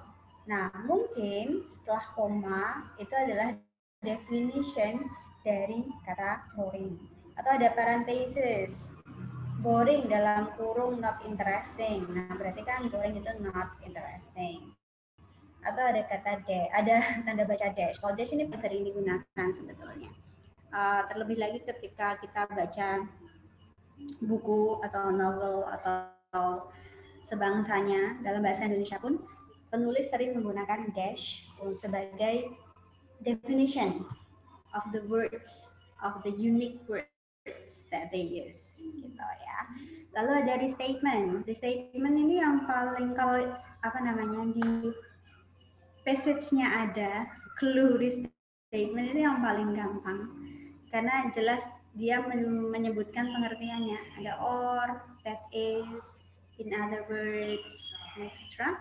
Nah, mungkin setelah koma itu adalah definition dari kata boring. Atau ada parenthesis. Boring dalam kurung not interesting. Nah, berarti kan boring itu not interesting. Atau ada kata dash, ada tanda baca dash. Kalau dash ini sering digunakan sebetulnya. Terlebih lagi ketika kita baca buku atau novel atau sebangsanya dalam bahasa Indonesia pun penulis sering menggunakan dash sebagai definition of the words, of the unique words that they use gitu ya. Lalu ada restatement. Restatement ini yang paling kalau di passage-nya ada clue restatement ini yang paling gampang karena jelas dia menyebutkan pengertiannya, ada or, that is, in other words, etc.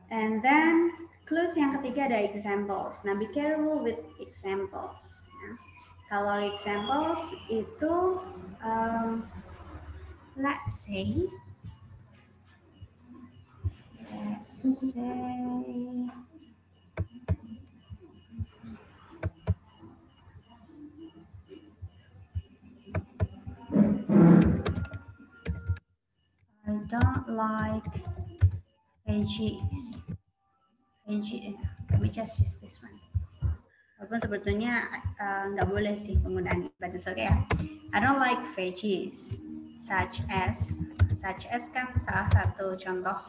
And then clues yang ketiga ada examples. Nah, be careful with examples. Ya. Kalau examples itu, let's say, I don't like veggies. Let me just use this one. Walaupun sebetulnya nggak boleh sih penggunaannya, but it's okay ya. I don't like veggies, such as kan salah satu contoh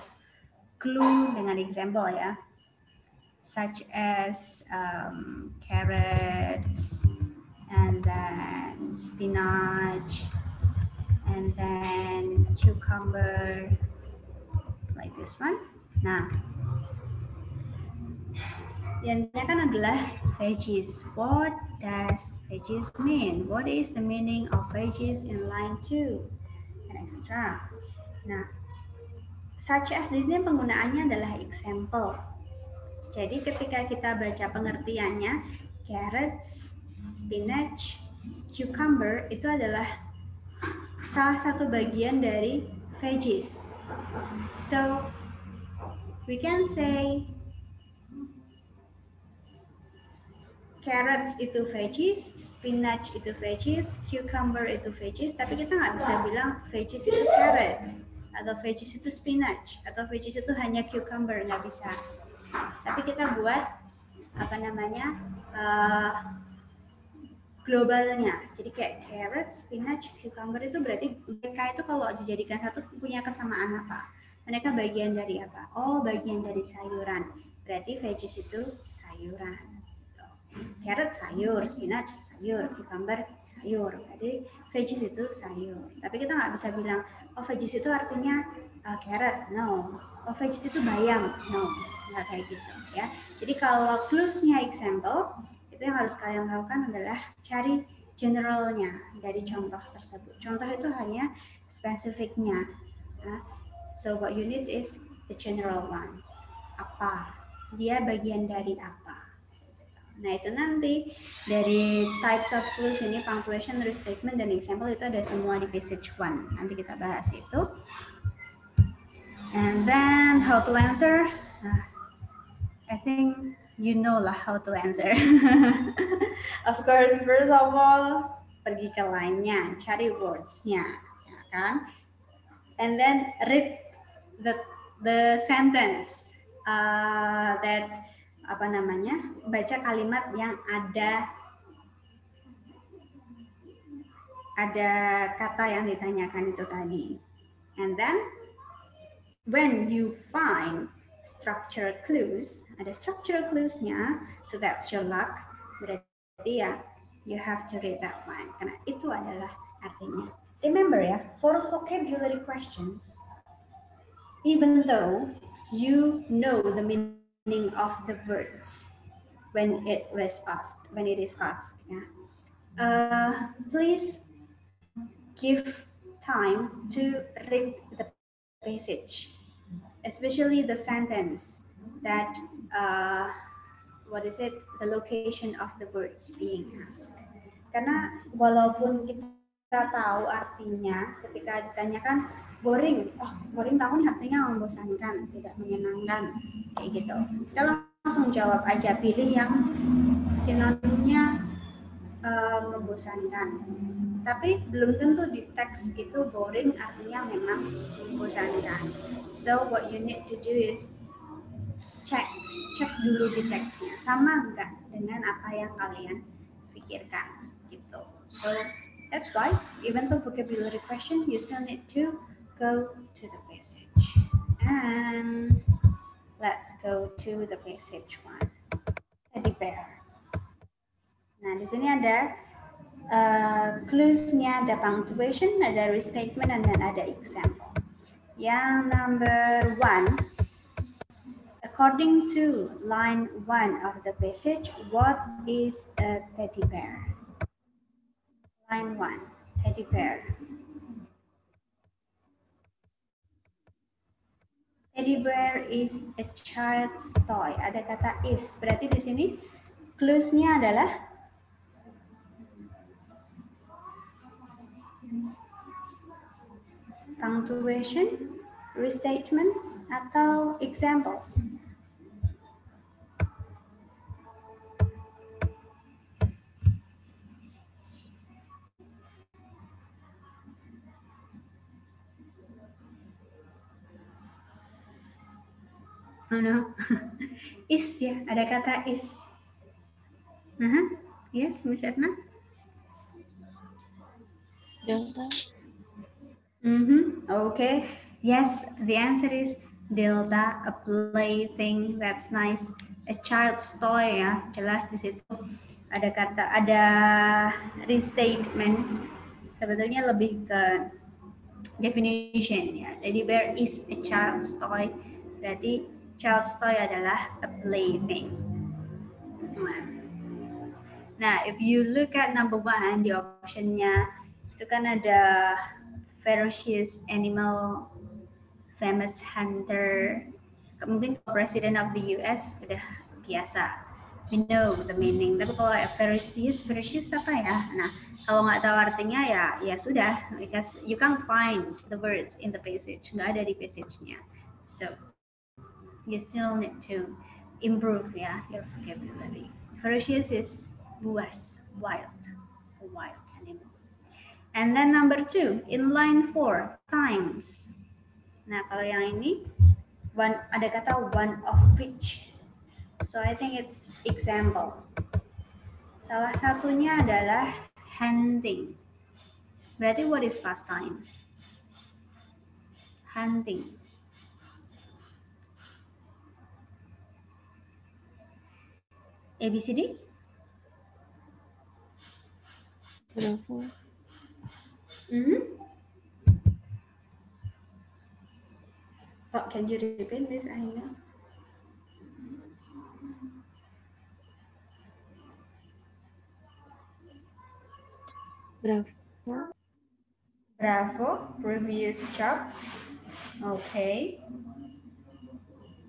clue dengan example ya. such as carrots, and then spinach, and then cucumber, like this one. Nah, yang kan adalah veggies. What does veggies mean? What is the meaning of veggies in line 2? And etc. Nah, such as di sini penggunaannya adalah example. Jadi ketika kita baca pengertiannya, carrots, spinach, cucumber itu adalah salah satu bagian dari veggies. So we can say carrots itu veggies, spinach itu veggies, cucumber itu veggies, tapi kita nggak bisa bilang veggies itu carrot, atau veggies itu spinach, atau veggies itu hanya cucumber, nggak bisa. Tapi kita buat apa namanya globalnya. Jadi kayak carrot, spinach, cucumber itu berarti mereka itu kalau dijadikan satu punya kesamaan apa? Mereka bagian dari apa? Oh, bagian dari sayuran. Berarti veggies itu sayuran. Carrot sayur, spinach sayur, cucumber sayur. Jadi veggies itu sayur. Tapi kita nggak bisa bilang, oh veggies itu artinya carrot. No. Oh veggies itu bayam. No. Nggak kayak gitu ya. Jadi kalau clues-nya example, itu yang harus kalian lakukan adalah cari generalnya dari contoh tersebut. Contoh itu hanya spesifiknya. So what you need is the general one. Apa? Dia bagian dari apa? Nah itu nanti dari types of clues ini punctuation, restatement, dan example itu ada semua di passage 1. Nanti kita bahas itu. And then how to answer? I think you know lah how to answer. Of course, first of all, pergi ke line-nya, cari words-nya, ya kan? And then read the sentence that apa namanya? Baca kalimat yang ada kata yang ditanyakan itu tadi. And then when you find structure clues, ada structure clues-nya, so that's your luck. Berarti ya, you have to read that one. Karena itu adalah artinya. Remember ya, for vocabulary questions, even though you know the meaning of the words when it is asked, ya, please give time to read the passage. Especially the sentence that the location of the words being asked. Karena walaupun kita tahu artinya, ketika ditanyakan boring, boring tahu nih artinya membosankan, tidak menyenangkan, kayak gitu. Kita langsung jawab aja, pilih yang sinonimnya membosankan. Tapi belum tentu di teks itu boring artinya memang membosankan. So what you need to do is cek dulu di teksnya sama enggak dengan apa yang kalian pikirkan gitu. So that's why even though vocabulary question, you still need to go to the passage. And let's go to the passage 1. Teddy bear. Nah di sini ada clues-nya, ada punctuation, ada restatement, dan ada example. Yang number 1, according to line 1 of the passage, what is a teddy bear? Line 1, teddy bear. Teddy bear is a child's toy. Ada kata is, berarti di sini clues-nya adalah punctuation, restatement, atau examples. Mana? Is ya, ada kata is. Yes, Miss Edna?
Delta.
Okay. Yes, the answer is delta, a plaything. That's nice. a child's toy ya, jelas di situ ada restatement, sebetulnya lebih ke definition ya. Jadi bear is a child's toy, berarti child's toy adalah a plaything. Nah, if you look at number 1 di optionnya itu kan ada ferocious animal, famous hunter. Mungkin president of the US udah biasa, we know the meaning. Tapi kalau ferocious apa ya? Nah, kalau nggak tahu artinya ya sudah, because you can't find the words in the passage, nggak ada di passage-nya. So you still need to improve ya your vocabulary. Ferocious is buas, wild animal. And then number 2 in line 4 times. Nah, kalau yang ini ada kata one of which. So I think it's example. Salah satunya adalah hunting. Berarti what is past times? Hunting. ABCD?
Bravo.
Oh, can you repeat this, Aina? Bravo, previous jobs. Okay.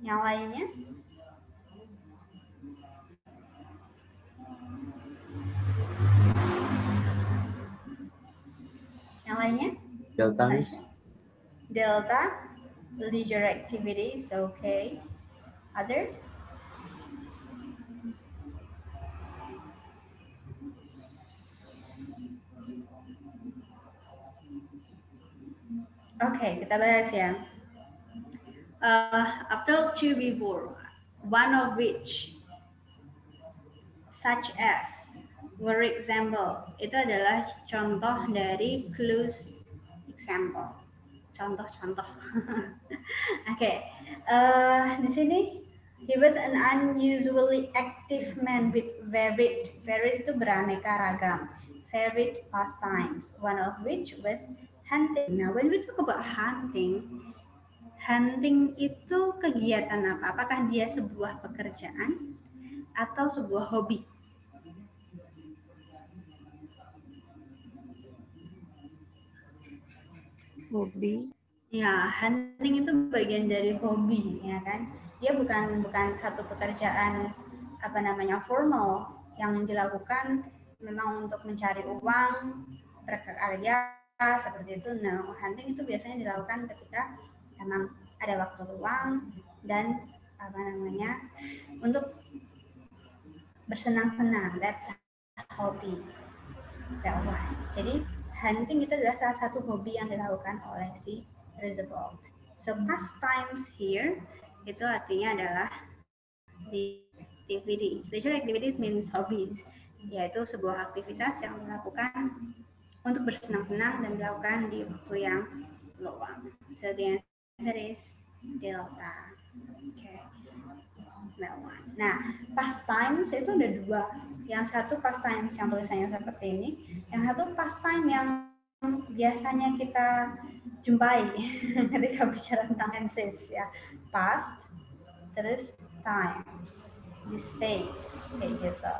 Yang lainnya? Yang lainnya? Delta, leisure activities. Okay. Others? Okay, kita bahas ya. I've told you before, one of which, such as, for example, itu adalah contoh dari close example. Contoh-contoh. Oke, di sini, he was an unusually active man with varied itu beraneka ragam, varied pastimes, one of which was hunting. Now, when we talk about hunting itu kegiatan apa? Apakah dia sebuah pekerjaan atau sebuah hobi?
Hobi.
Ya, hunting itu bagian dari hobi, ya kan? Dia bukan satu pekerjaan formal yang dilakukan memang untuk mencari uang, berkarya seperti itu. Nah, hunting itu biasanya dilakukan ketika memang ada waktu luang dan untuk bersenang-senang. That's a hobby. That one. Jadi hunting itu adalah salah satu hobi yang dilakukan oleh si Roosevelt. So pastimes here itu artinya adalah activities. Leisure activities means hobbies, yaitu sebuah aktivitas yang dilakukan untuk bersenang-senang dan dilakukan di waktu yang luang. So the answer is delta. Okay. Nah, pastimes itu ada dua. Yang satu pastimes yang tulisannya seperti ini, yang satu pastime yang biasanya kita jumpai ketika bicara tentang tenses ya, past, terus times, di space, kayak gitu.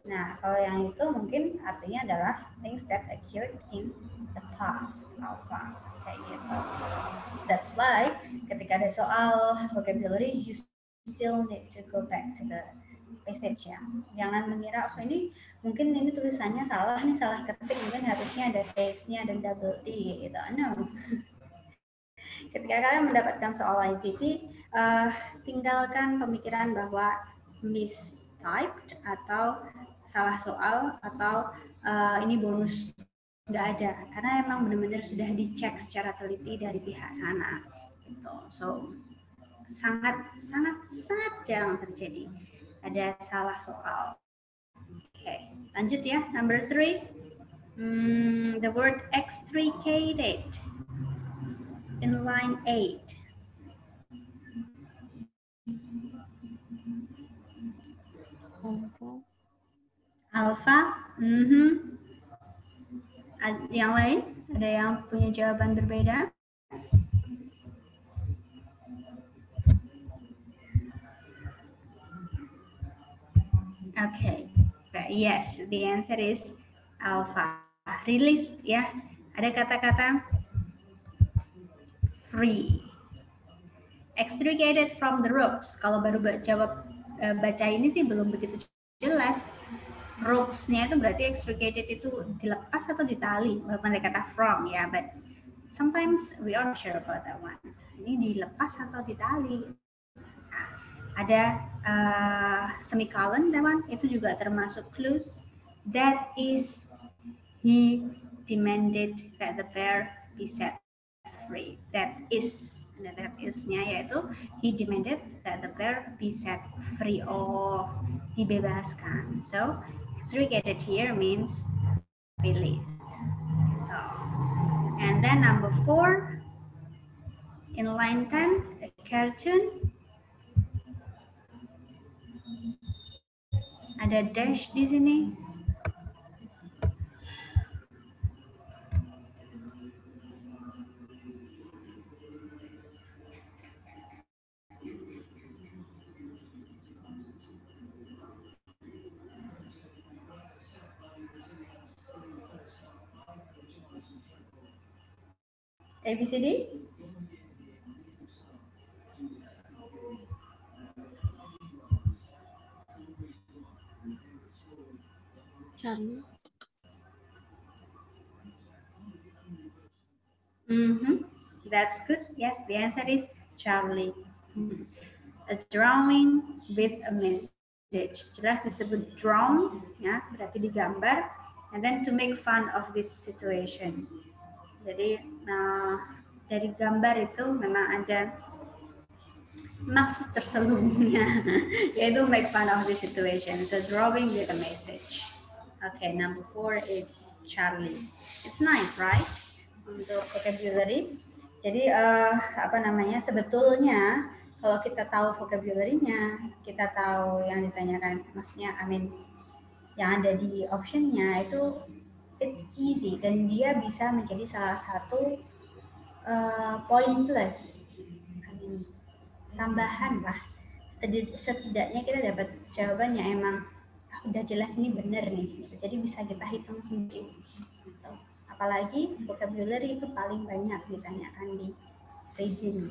Nah, kalau yang itu mungkin artinya adalah things that occurred in the past, kayak gitu. That's why ketika ada soal vocabulary, you still need to go back to the passage ya. Jangan mengira ini mungkin ini tulisannya salah ketik, mungkin harusnya ada space-nya dan double T gitu. No. Ketika kalian mendapatkan soal ITT, tinggalkan pemikiran bahwa mistyped atau salah soal atau ini bonus, nggak ada, karena emang benar-benar sudah dicek secara teliti dari pihak sana gitu. So sangat jarang terjadi ada salah soal. Okay, lanjut ya, number 3. The word extricated in line 8. Alpha. Yang lain? Ada yang punya jawaban berbeda? Okay, but yes, the answer is alpha. Released ya. Ada kata-kata free. Extricated from the ropes. Kalau baru baca ini sih belum begitu jelas. Ropes-nya itu berarti extricated itu dilepas atau ditali. Walaupun ada kata from ya, but sometimes we aren't sure about that one. Ini dilepas atau ditali. Nah, ada semicolon, that one itu juga termasuk clues. That is, he demanded that the bear be set free. That is, that is-nya yaitu he demanded that the bear be set free. Oh, dibebaskan. So extricated here means released. Gitu. And then number 4 in line 10, the cartoon. Ada dash di sini. ABCD?
Charlie.
That's good. Yes, the answer is Charlie. A drawing with a message. Jelas disebut drawn, ya, berarti digambar. And then to make fun of this situation. Jadi dari gambar itu memang ada maksud terselubungnya, yaitu make fun of the situation. So drawing with a message. Okay, number 4 it's Charlie. It's nice, right? Untuk vocabulary. Jadi sebetulnya kalau kita tahu vocabulary-nya, kita tahu yang ditanyakan, maksudnya yang ada di option-nya itu it's easy dan dia bisa menjadi salah satu poin plus. Tambahan lah. Setidaknya kita dapat jawabannya emang udah jelas ini benar nih. Jadi bisa kita hitung sendiri. Apalagi vocabulary itu paling banyak ditanyakan di reading.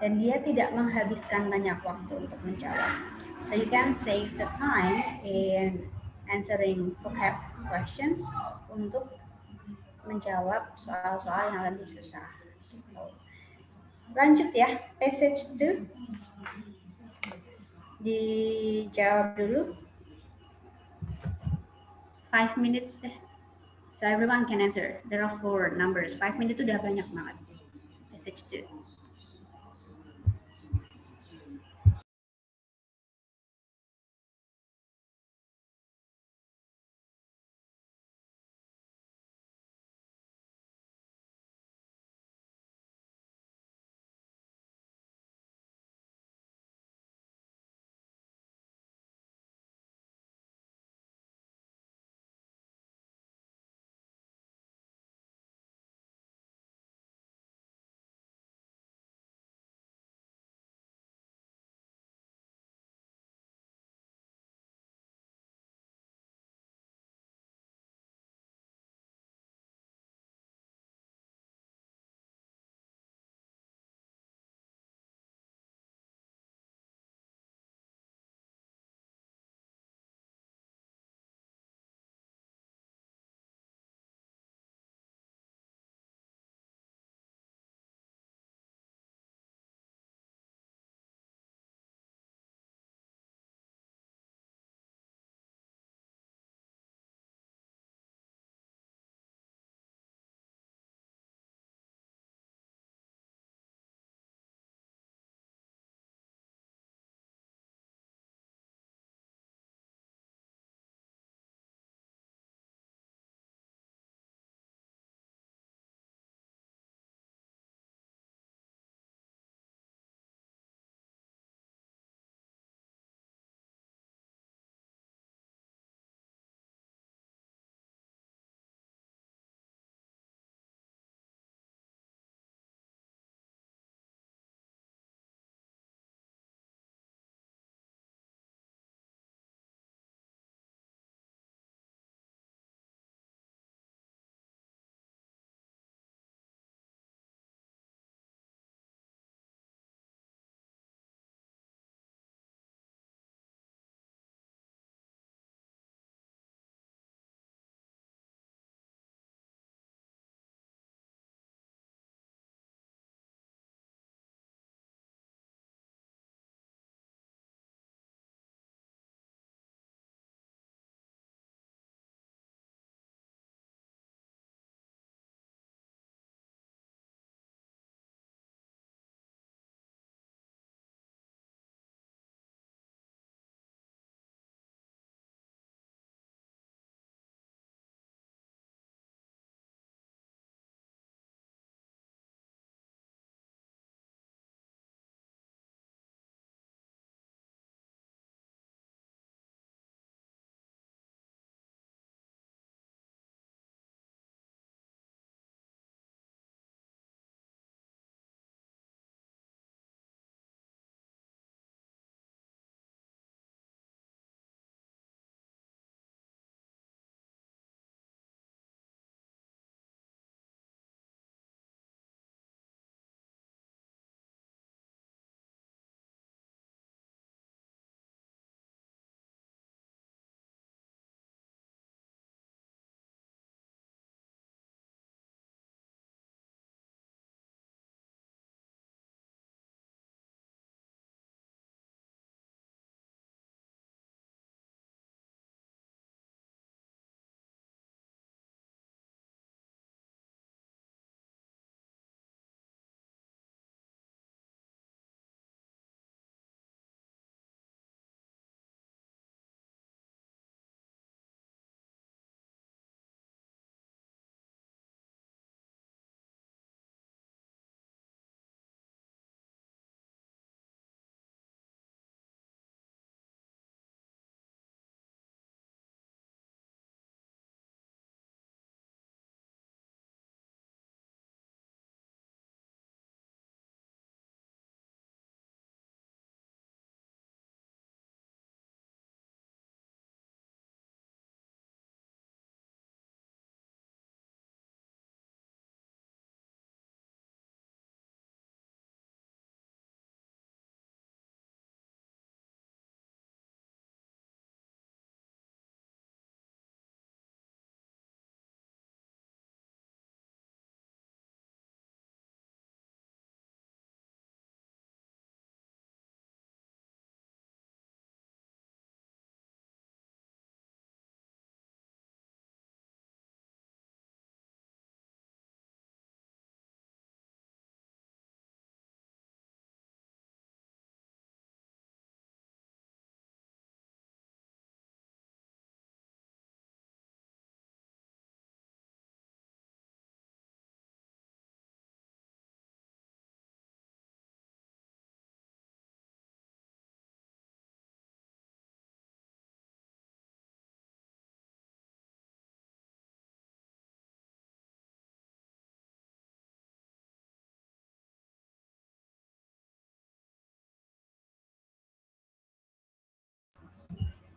Dan dia tidak menghabiskan banyak waktu untuk menjawab. So you can save the time in answering vocab questions untuk menjawab soal-soal yang lebih susah. Lanjut ya, passage 2. Dijawab dulu. 5 minutes deh. So everyone can answer. There are 4 numbers. 5 minutes itu udah banyak banget. Passage 2.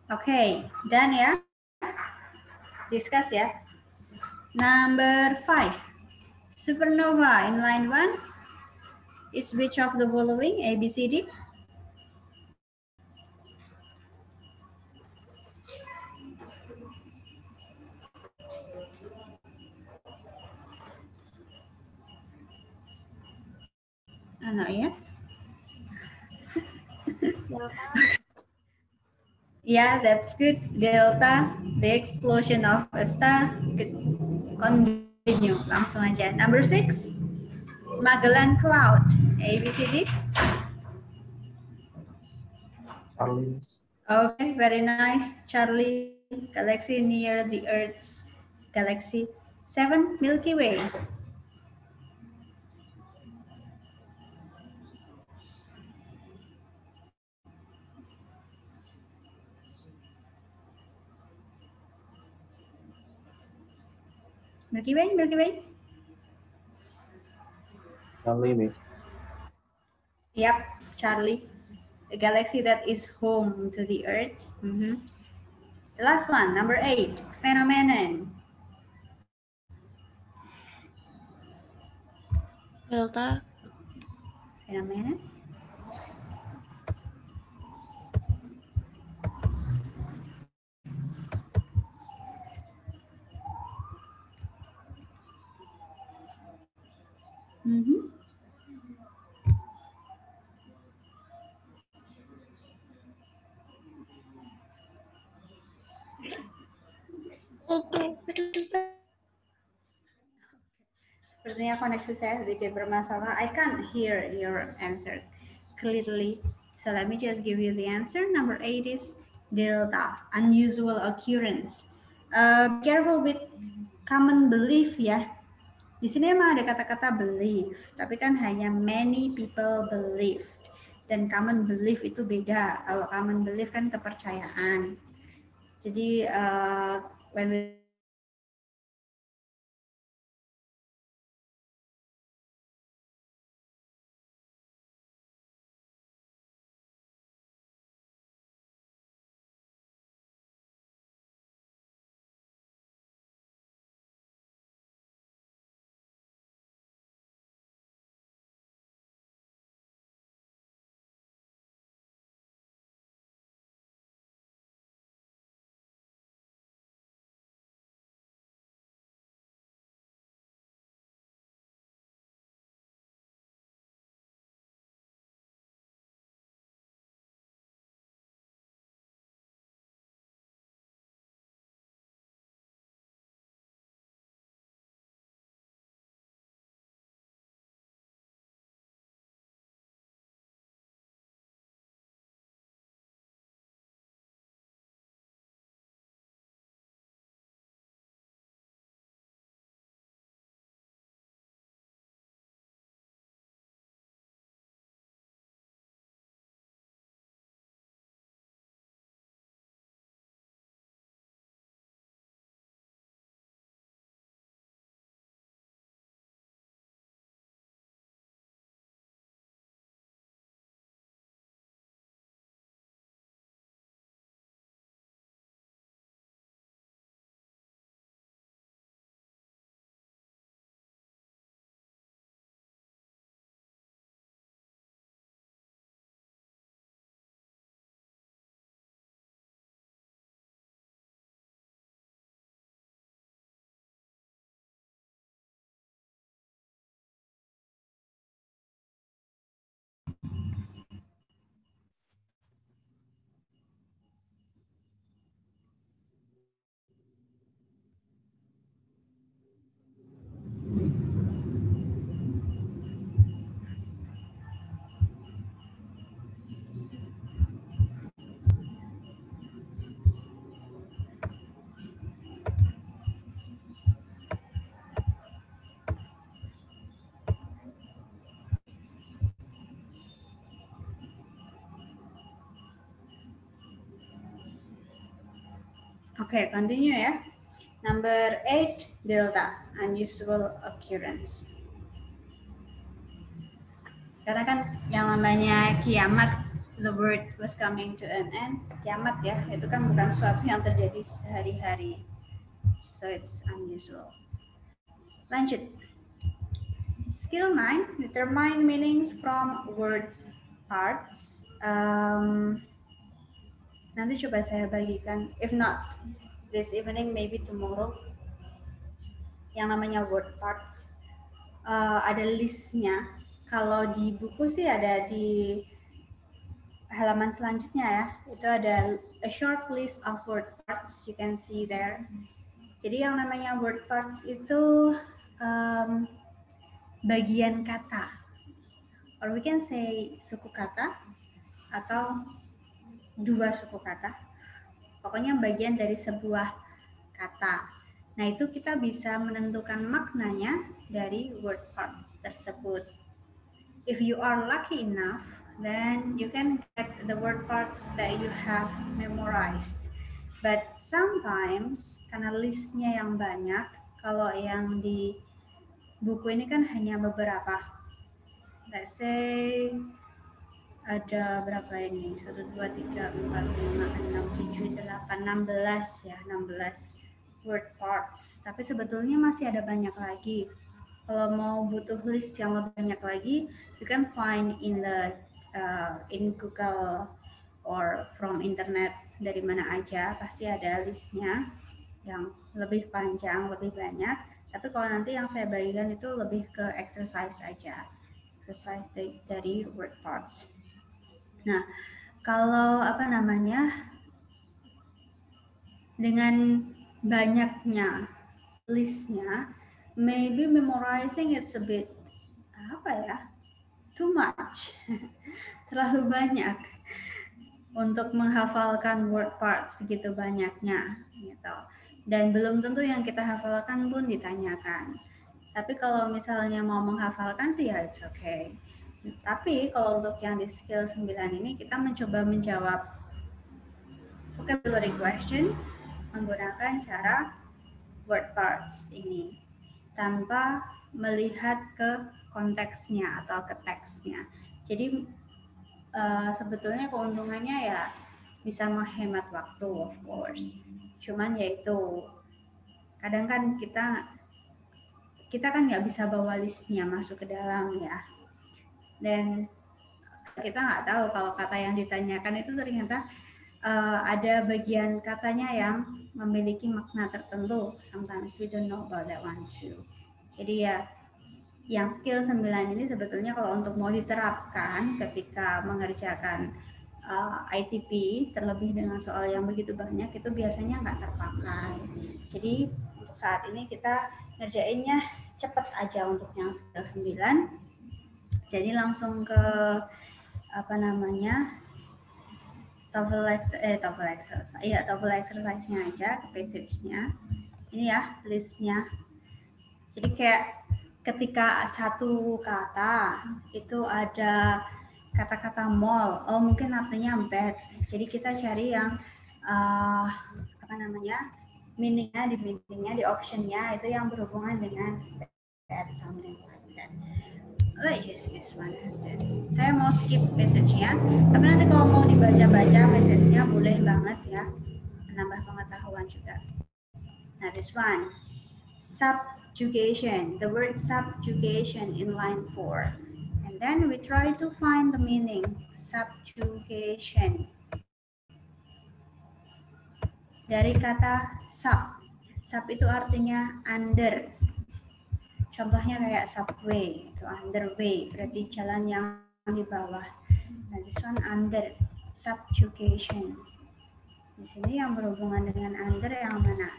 Oke, done ya. Discuss ya. Number 5. Supernova in line 1 is which of the following? A, B, C, D? Anak ya? Yeah, that's good. Delta, the explosion of a star. Continue. Langsung aja. Number 6. Magellan Cloud. A, B, C, D?
Charlie.
Okay, very nice. Charlie, galaxy near the Earth's galaxy. 7. Milky Way. Milky Way, Milky Way.
Charlie, Miss.
Yep, Charlie. A galaxy that is home to the Earth. The last one, number 8. Phenomenon.
Delta.
Phenomenon. Sepertinya koneksi saya sedikit bermasalah. I can't hear your answer clearly. So let me just give you the answer. Number 8 is delta, unusual occurrence. Be careful with common belief ya. Di sini emang ada kata-kata belief, tapi kan hanya many people believe. Dan common belief itu beda. Kalau common belief kan kepercayaan. Jadi when we Oke, continue ya. Number 8, delta, unusual occurrence. Karena kan yang namanya kiamat the world was coming to an end, kiamat ya, itu kan bukan sesuatu yang terjadi sehari-hari, so it's unusual. Lanjut. Skill 9, determine meanings from word parts. Nanti coba saya bagikan, if not this evening, maybe tomorrow, yang namanya word parts. Ada listnya. Kalau di buku sih ada di halaman selanjutnya ya. Itu ada a short list of word parts, you can see there. Jadi yang namanya word parts itu bagian kata, or we can say suku kata atau dua suku kata. Pokoknya bagian dari sebuah kata. Nah, itu kita bisa menentukan maknanya dari word parts tersebut. If you are lucky enough, then you can get the word parts that you have memorized. But sometimes, karena listnya yang banyak, kalau yang di buku ini kan hanya beberapa. Let's say ada berapa ini? 1, 2, 3, 4, 5, 6, 7, 8, 16 ya, 16 word parts. Tapi sebetulnya masih ada banyak lagi. Kalau mau butuh list yang lebih banyak lagi, you can find in the in Google or from internet, dari mana aja pasti ada listnya yang lebih panjang, lebih banyak. Tapi kalau nanti yang saya bagikan itu lebih ke exercise aja, exercise dari word parts. Nah, kalau apa namanya, dengan banyaknya listnya, maybe memorizing it's a bit apa ya, too much, terlalu banyak untuk menghafalkan word parts segitu banyaknya gitu. Dan belum tentu yang kita hafalkan pun ditanyakan. Tapi kalau misalnya mau menghafalkan sih ya it's okay. Tapi kalau untuk yang di skill 9 ini kita mencoba menjawab vocabulary question menggunakan cara word parts ini tanpa melihat ke konteksnya atau ke teksnya. Jadi sebetulnya keuntungannya ya bisa menghemat waktu, of course. Cuman yaitu kadang kan kita kan nggak bisa bawa listnya masuk ke dalam ya. Dan kita nggak tahu kalau kata yang ditanyakan itu ternyata ada bagian katanya yang memiliki makna tertentu. Sometimes we don't know about that one too. Jadi ya, yang skill 9 ini sebetulnya kalau untuk mau diterapkan ketika mengerjakan ITP, terlebih dengan soal yang begitu banyak, itu biasanya nggak terpakai. Jadi untuk saat ini kita ngerjainnya cepat aja untuk yang skill 9. Jadi langsung ke apa namanya, TOEFL exercise-nya aja, ke passage-nya. Ini ya listnya. Jadi kayak ketika satu kata itu ada kata-kata mall, oh mungkin artinya bad. Jadi kita cari yang apa namanya, meaningnya di optionnya itu yang berhubungan dengan bad, something like that. Let's use this one instead. Saya mau skip message-nya, tapi nanti kalau mau dibaca-baca message-nya boleh banget ya, menambah pengetahuan juga. Nah, this one, subjugation, the word subjugation in line 4. And then we try to find the meaning, subjugation. Dari kata sub, sub itu artinya under. Contohnya kayak subway, itu underway, berarti jalan yang di bawah. Nah, this one under, subjugation. Di sini yang berhubungan dengan under yang mana?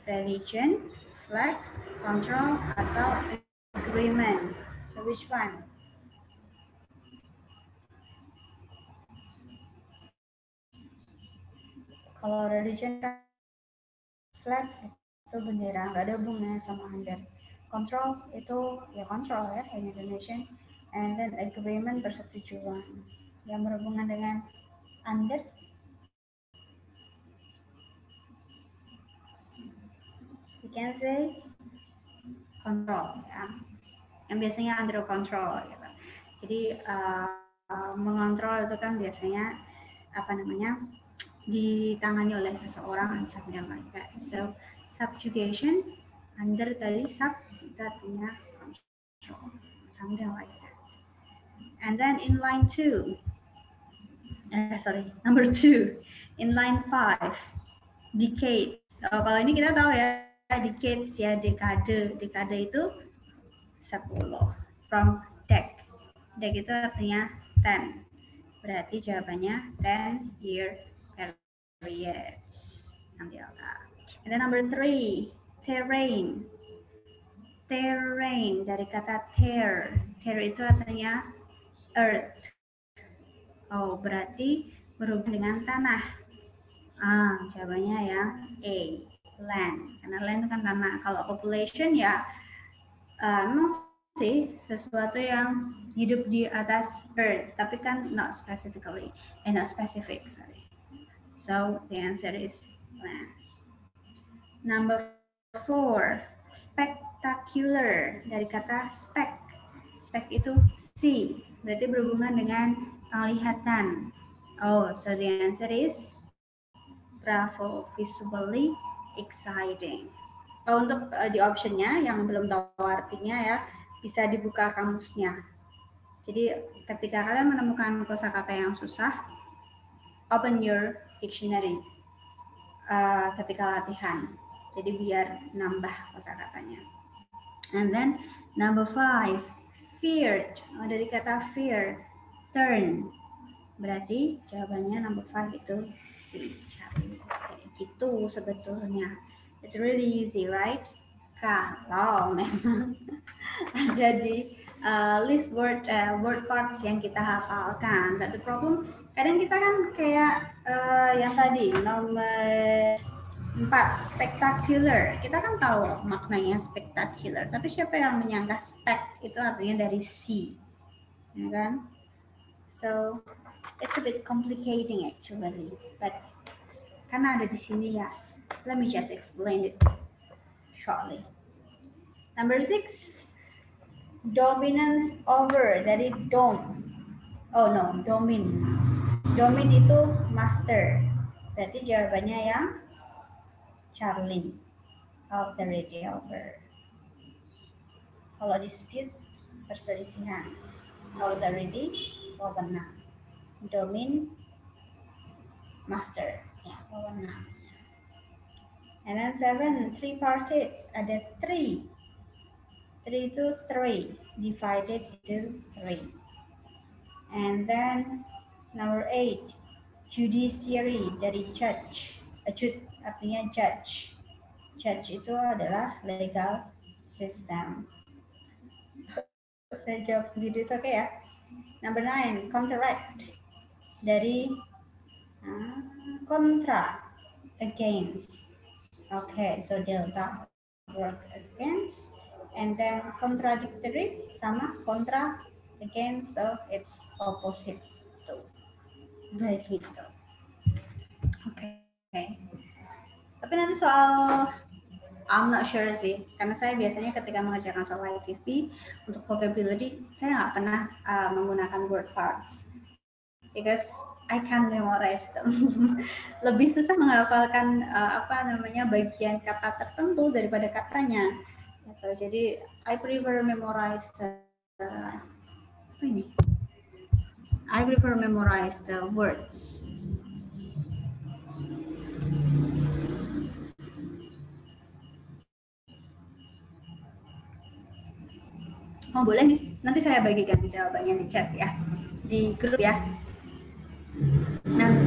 Religion, flag, control, atau agreement. So which one? Kalau religion, flag itu bendera, nggak ada hubungannya sama under. Control itu ya control ya, Indonesia. And then agreement, persetujuan. Yang berhubungan dengan under, we can say control ya. Yang biasanya under control gitu. Jadi mengontrol itu kan biasanya apa namanya ditangani oleh seseorang and something like that. So subjugation under tadi sub itu artinya control, something like that. And then in line 2, number 2, in line 5, decades. Kalau ini kita tahu ya, decades ya, dekade. Dekade itu 10. From dec. Dec itu artinya 10. Berarti jawabannya 10-year periods. Nanti otak. And then number 3, terrain. Terrain dari kata tear. Tear itu artinya earth. Oh, berarti berhubungan dengan tanah. Jawabannya yang A, land. Karena land itu kan tanah. Kalau population ya memang sih sesuatu yang hidup di atas earth, tapi kan not specific, sorry. So the answer is land. Number 4, spectacular dari kata spec. Spec itu see, berarti berhubungan dengan penglihatan. Oh, so the answer is bravo, visually exciting. Untuk di optionnya yang belum tahu artinya ya, bisa dibuka kamusnya. Jadi ketika kalian menemukan kosakata yang susah, open your dictionary ketika latihan. Jadi biar nambah kosakatanya. And then number 5, feared. Dari kata fear, turn. Berarti jawabannya number 5 itu C, Charlie. Kayak gitu sebetulnya. It's really easy, right? Kalau memang ada di list word parts yang kita hafalkan. But the problem, kadang kita kan kayak yang tadi nomor 4, spectacular. Kita kan tahu maknanya spectacular, tapi siapa yang menyangka spec itu artinya dari C, ya kan? So it's a bit complicating actually, but karena ada di sini ya, let me just explain it shortly. Number 6, dominance over dari dom. Oh no, domin. Domin itu master. Berarti jawabannya yang Charlie, authority over. Kalau dispute, perselisihan. Authority, wewenang. Domin, master, ya, wewenang. And then 7, three-parted, ada 3. 3 itu 3, divided into 3. And then number 8, judiciary dari judge. Artinya judge. Judge itu adalah legal system. Saya jawab sendiri, oke ya. Number 9, counteract dari kontra, against. Okay, so delta work against, and then contradictory sama kontra, against, so it's opposite to. Begitu. Oke. Tapi nanti soal I'm not sure sih, karena saya biasanya ketika mengerjakan soal ITP untuk vocabulary saya nggak pernah menggunakan word parts because I can't memorize them. Lebih susah menghafalkan bagian kata tertentu daripada katanya. Jadi I prefer memorize the words. Oh boleh nih, nanti saya bagikan jawabannya di chat ya, di grup ya.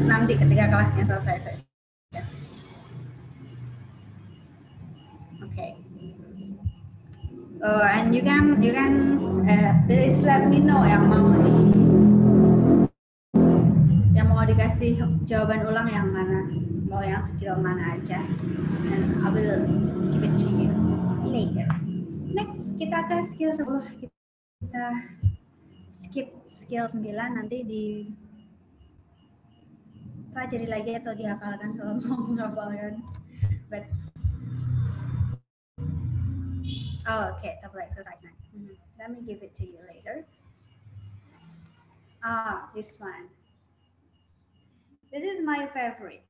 Nanti ketika kelasnya selesai. Okay. And you can please let me know yang mau dikasih jawaban ulang yang mana, mau yang skill mana aja, and I will give it to you later. Next, kita ke skill 10. Kita skip skill 9, nanti pelajari lagi atau dihafalkan kalau mau menghafalkan. But okay, tabel exercise 9. Let me give it to you later. This one. This is my favorite.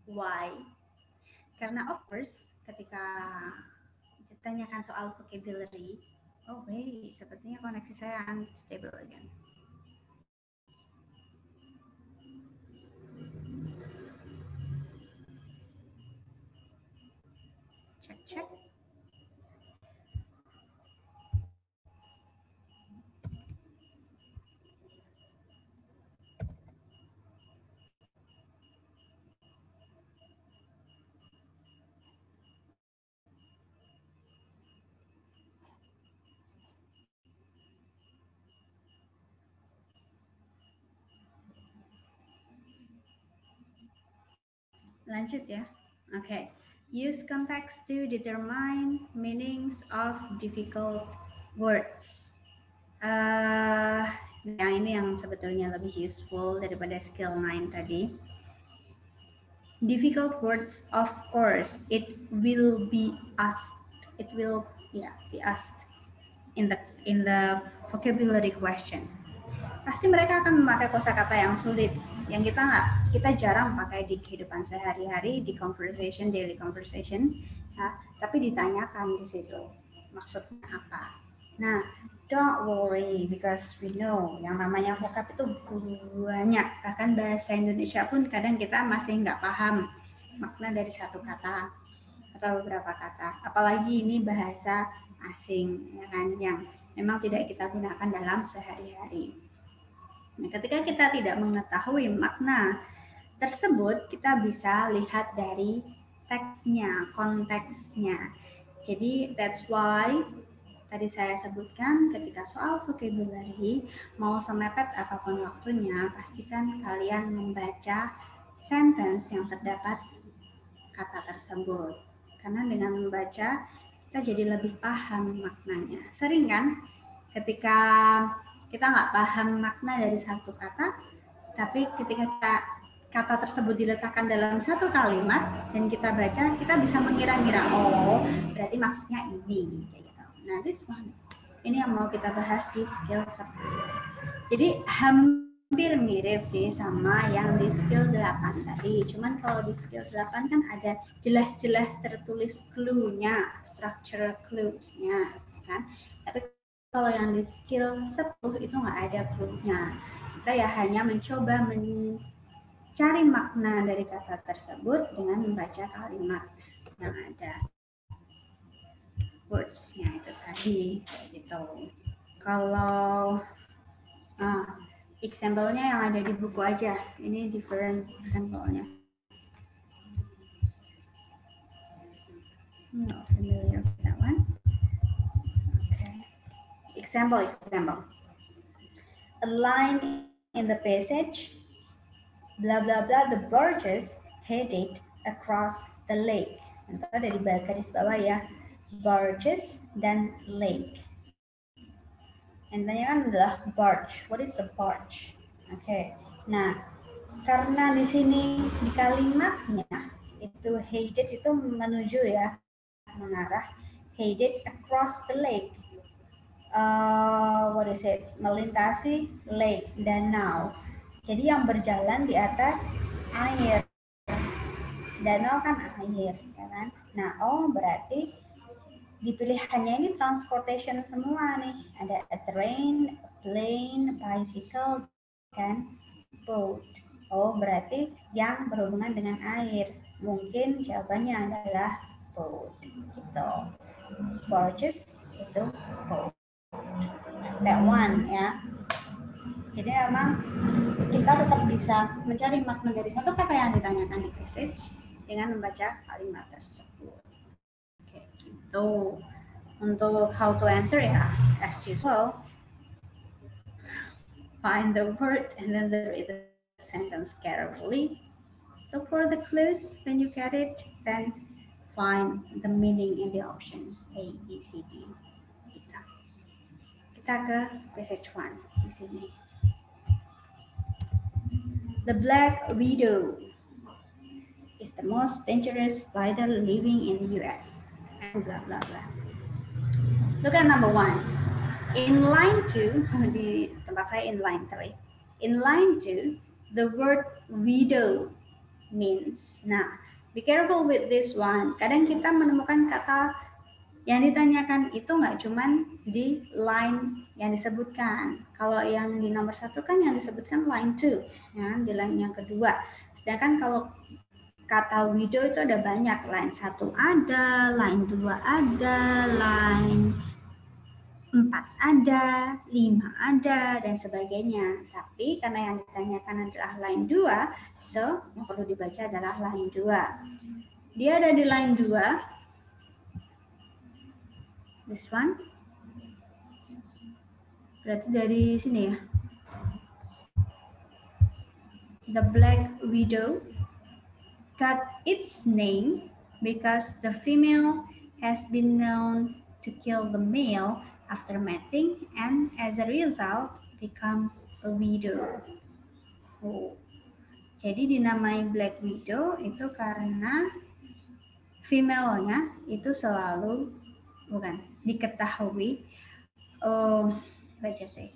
Why? Karena of course ketika ditanyakan soal vocabulary, oh wait, sepertinya koneksi saya unstable again. Cek. Lanjut ya. Okay. Use context to determine meanings of difficult words. Yang ini yang sebetulnya lebih useful daripada skill 9 tadi. Difficult words, of course, it will be asked. It will be asked in the vocabulary question. Pasti mereka akan memakai kosakata yang sulit, yang kita jarang pakai di kehidupan sehari-hari, di conversation, daily conversation, ya, tapi ditanyakan di situ maksudnya apa. Nah, don't worry because we know yang namanya vocab itu banyak, bahkan bahasa Indonesia pun kadang kita masih nggak paham makna dari satu kata atau beberapa kata, apalagi ini bahasa asing, ya kan, yang memang tidak kita gunakan dalam sehari-hari. Nah, ketika kita tidak mengetahui makna tersebut, kita bisa lihat dari teksnya, konteksnya. Jadi that's why tadi saya sebutkan ketika soal vocabulary, mau semepet apapun waktunya, pastikan kalian membaca sentence yang terdapat kata tersebut. Karena dengan membaca, kita jadi lebih paham maknanya. Sering kan ketika kita nggak paham makna dari satu kata, tapi ketika kata tersebut diletakkan dalam satu kalimat dan kita baca, kita bisa mengira-ngira, oh berarti maksudnya ini. Nah, this one. Ini yang mau kita bahas di skill 10. Jadi hampir mirip sih sama yang di skill 8 tadi. Cuman kalau di skill 8 kan ada jelas-jelas tertulis clue-nya, structure clues-nya, kan? Tapi kalau yang di skill 10 itu nggak ada clue-nya. Kita ya hanya mencoba mencari makna dari kata tersebut dengan membaca kalimat yang ada words-nya itu tadi, gitu. Kalau example-nya yang ada di buku aja, ini different example-nya. Not familiar with that one. Example. A line in the passage, blah blah blah, the barges headed across the lake. Itu ada di garis bawah ya, barges dan lake. Intinya kan adalah barge. What is a barge? Oke. Nah, karena di sini di kalimatnya itu headed itu menuju ya, mengarah, headed across the lake. What is it? Melintasi lake, danau. Jadi yang berjalan di atas air. Danau kan air, ya kan? Nah, berarti di pilihannya ini transportation semua nih. Ada a train, a plane, bicycle, dan boat. Berarti yang berhubungan dengan air. Mungkin jawabannya adalah boat. Gitu. Barges itu boat. That one ya. Jadi memang kita tetap bisa mencari makna dari satu kata yang ditanyakan di passage dengan membaca kalimat tersebut. Oke, gitu. Untuk how to answer ya, as usual, find the word and then read the sentence carefully. Look for the clues. When you get it, then find the meaning in the options A, B, C, D. Kita ke passage 1 di sini. The black widow is the most dangerous spider living in the US. And blah blah blah. Look at number 1. In line 2 di tempat saya in line 3. In line 2, the word widow means. Nah, be careful with this one. Kadang kita menemukan kata yang ditanyakan itu nggak cuman di line yang disebutkan. Kalau yang di nomor 1 kan yang disebutkan line 2, ya, di line yang kedua. Sedangkan kalau kata widow itu ada banyak, line 1 ada, line 2 ada, line 4 ada, 5 ada, dan sebagainya. Tapi karena yang ditanyakan adalah line 2, so yang perlu dibaca adalah line 2. Dia ada di line 2. This one. Berarti dari sini ya. The black widow got its name because the female has been known to kill the male after mating and as a result becomes a widow. Oh. Jadi dinamai black widow itu karena female-nya itu selalu diketahui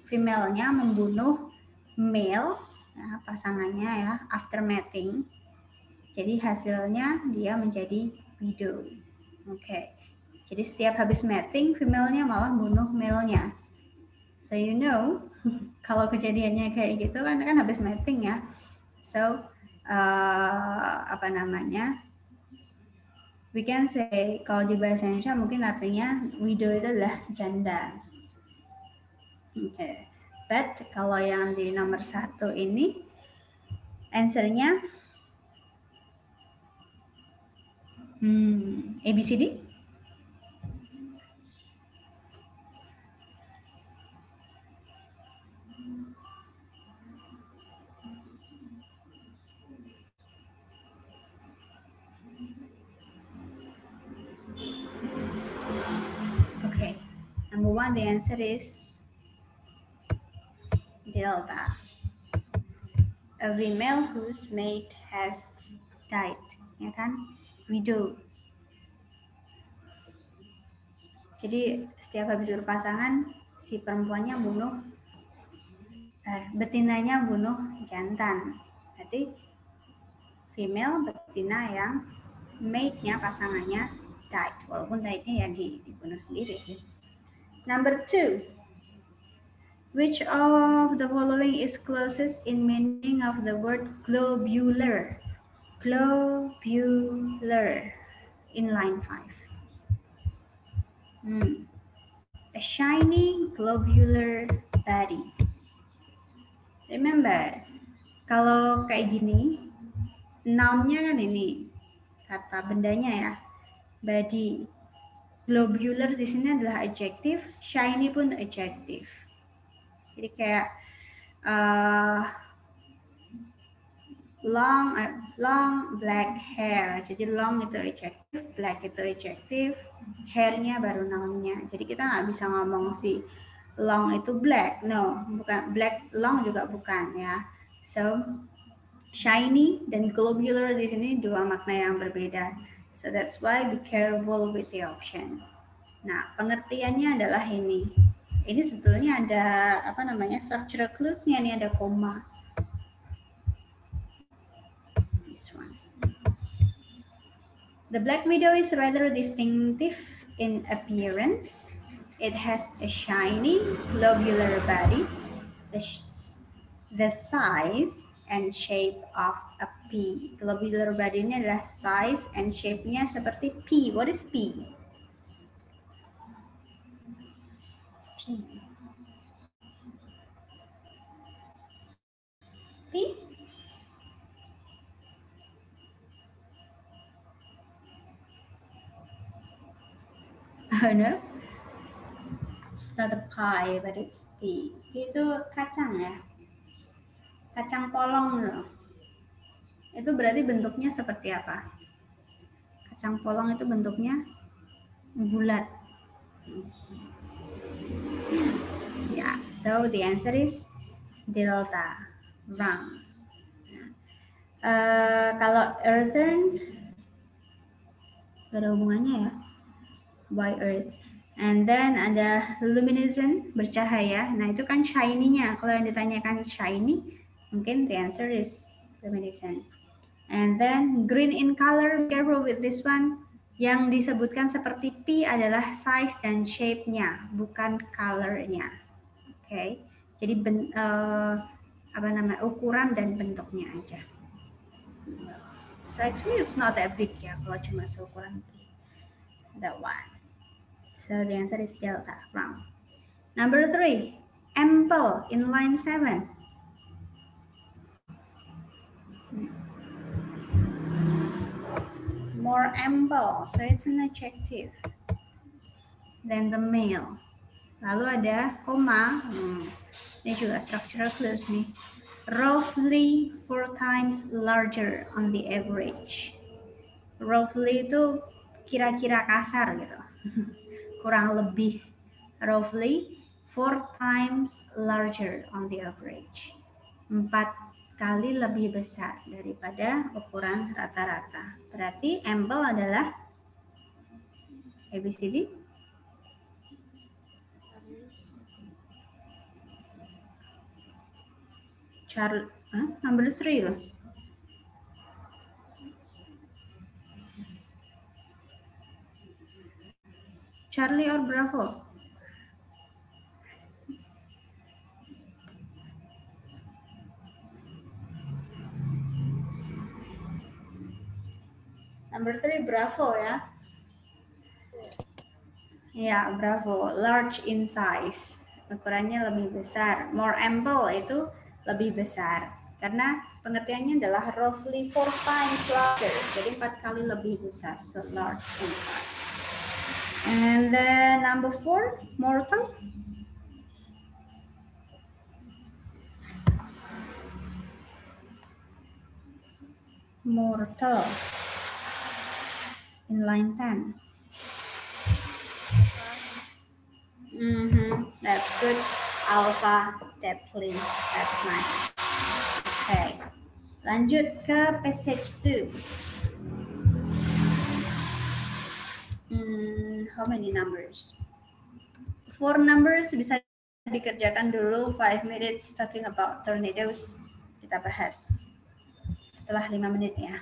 female-nya membunuh male ya, pasangannya ya after mating. Jadi hasilnya dia menjadi widow. Oke. Jadi setiap habis mating, female-nya malah bunuh male-nya. So you know, kalau kejadiannya kayak gitu kan habis mating ya. So we can say kalau di bahasa Indonesia mungkin artinya widow itu adalah janda. Oke. But kalau yang di nomor 1 ini answer-nya ABCD. Okay, number 1 the answer is delta. A female whose mate has died, ya kan? Widow. Jadi setiap habis berpasangan si perempuannya bunuh betinanya bunuh jantan. Berarti female betina yang mate-nya pasangannya died. Walaupun died-nya ya dibunuh sendiri sih. Number 2. Which of the following is closest in meaning of the word globular? Globular in line 5. A shiny globular body. Remember, kalau kayak gini, noun-nya kan ini, kata bendanya ya, body. Globular di sini adalah adjective, shiny pun adjective. Jadi kayak long black hair. Jadi long itu adjective, black itu adjective, hairnya baru noun-nya. Jadi kita nggak bisa ngomong si long itu black, no, bukan black, long juga bukan ya. So shiny dan globular di sini dua makna yang berbeda. So that's why be careful with the option. Nah, pengertiannya adalah ini. Ini sebetulnya ada structural clues-nya, ini ada koma. This one. The black widow is rather distinctive in appearance. It has a shiny globular body, the size and shape of a pea. Globular body ini adalah size and shape-nya seperti pea. What is pea? Pea? Oh no, it's not a pie, but it's pea. Pea itu kacang ya, kacang polong loh. Itu berarti bentuknya seperti apa? Kacang polong itu bentuknya bulat. Yeah, so the answer is delta. Wrong. Kalau earthen, gak ada hubungannya ya. Why earth? And then ada luminescent, bercahaya. Nah, itu kan shiny-nya. Kalau yang ditanyakan shiny, mungkin the answer is luminescent. And then green in color, be careful with this one. Yang disebutkan seperti P adalah size dan shape-nya, bukan color-nya. Oke. Okay? Jadi ukuran dan bentuknya aja. So actually it's not that big ya kalau cuma seukuran that one. So the answer is delta, wrong. Number 3, ample in line 7. More ample, so it's an adjective. Then the male. Lalu ada koma. Ini juga structural clues nih. Roughly 4 times larger on the average. Roughly itu kira-kira kasar gitu. Kurang lebih. Roughly 4 times larger on the average. 4 kali lebih besar daripada ukuran rata-rata. Berarti ample adalah ABCD. Number 3 loh. Charlie or Bravo? Number 3 Bravo ya. Ya, Bravo. Large in size. Ukurannya lebih besar. More ample itu lebih besar. Karena pengertiannya adalah roughly 4 times larger. Jadi 4 kali lebih besar. So large in size. And then number 4, mortal. Mortal. In line 10. That's good. Alpha, definitely. That's nice. Okay. Lanjut ke passage 2. How many numbers? 4 numbers bisa dikerjakan dulu. 5 minutes talking about tornadoes. Kita bahas setelah 5 menit ya.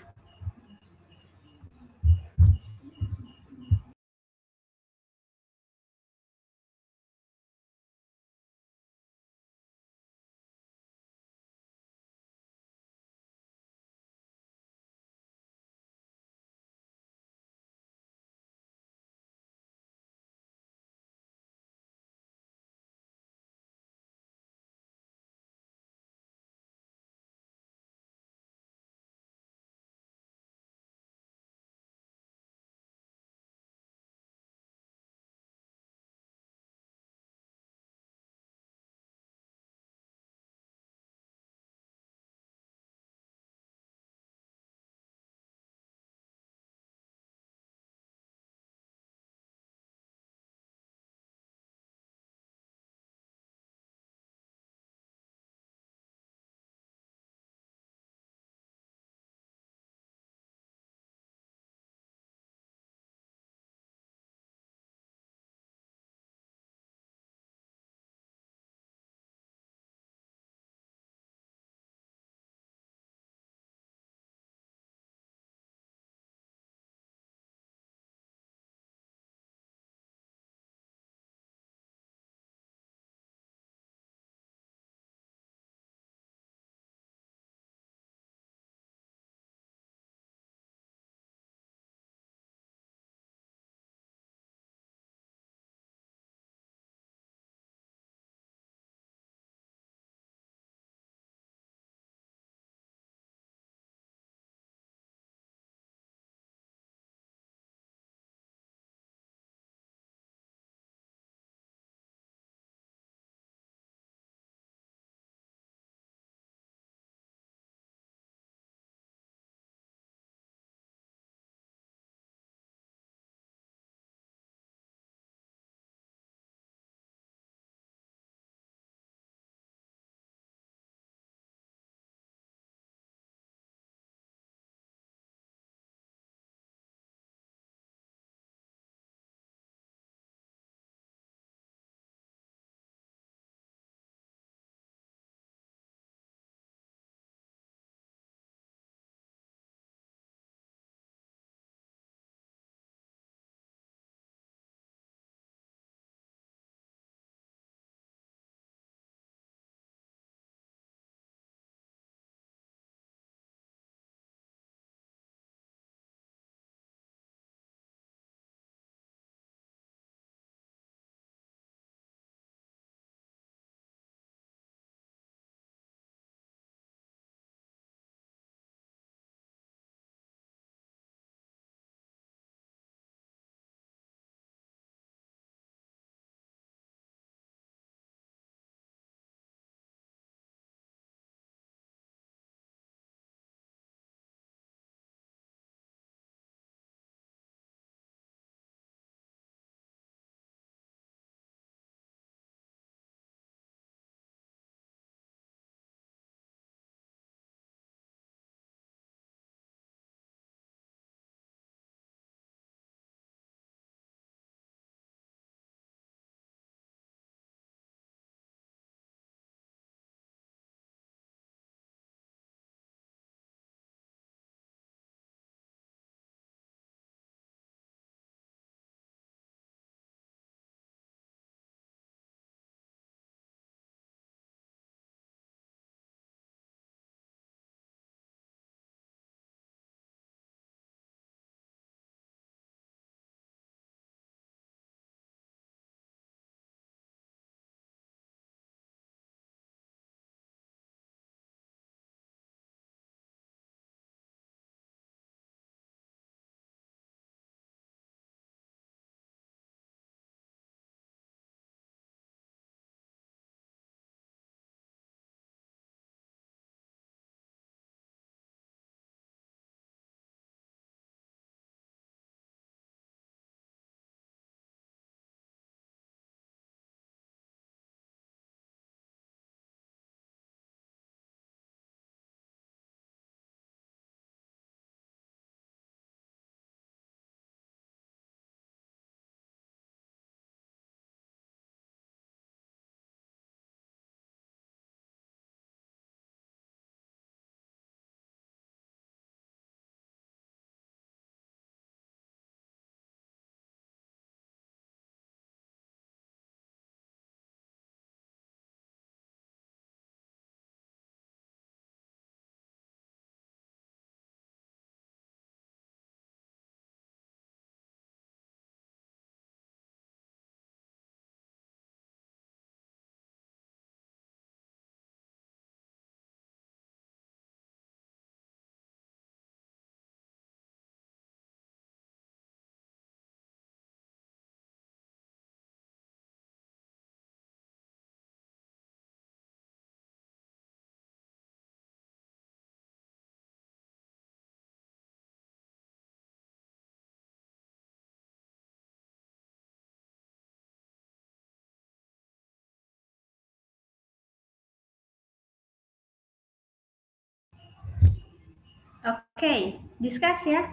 Okay, discuss ya.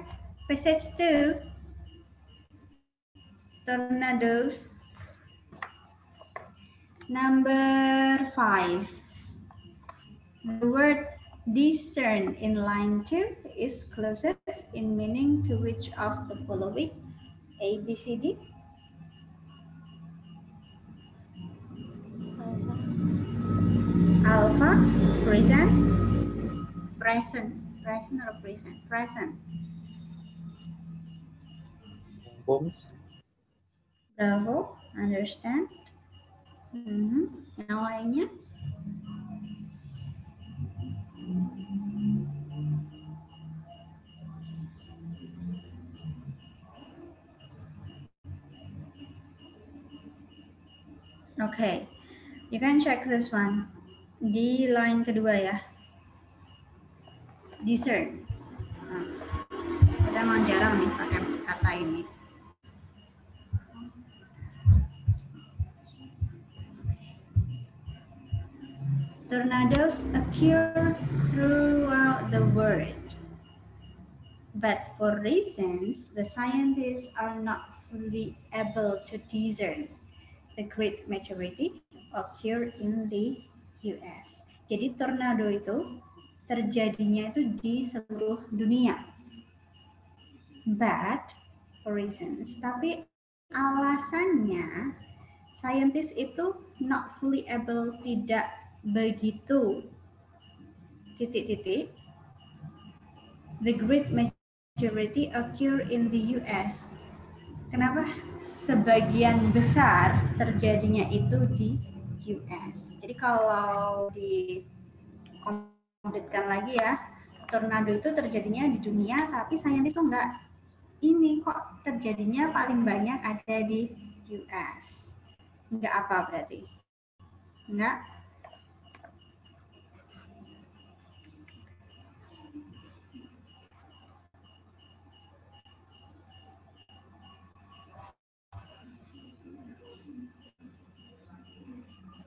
Passage 2. Tornadoes. Number 5. The word discern in line 2 is closest in meaning to which of the following? A, B, C, D. Alpha, present, present or present.
Info, Miss.
Bravo, understand. Yang lainnya? Okay, you can check this one. Di line kedua ya. Discern. Nah, kita emang jarang nih pakai kata ini. Tornadoes occur throughout the world, but for reasons the scientists are not fully able to discern, the great majority occur in the US. Jadi tornado itu terjadinya itu di seluruh dunia, but for reasons. Tapi alasannya scientists itu not fully able, tidak begitu titik-titik. The great majority occur in the US. Kenapa sebagian besar terjadinya itu di US? Jadi kalau dikomplitkan lagi ya, tornado itu terjadinya di dunia, tapi saintis tuh enggak. Ini kok terjadinya paling banyak ada di US. Enggak apa berarti? Enggak.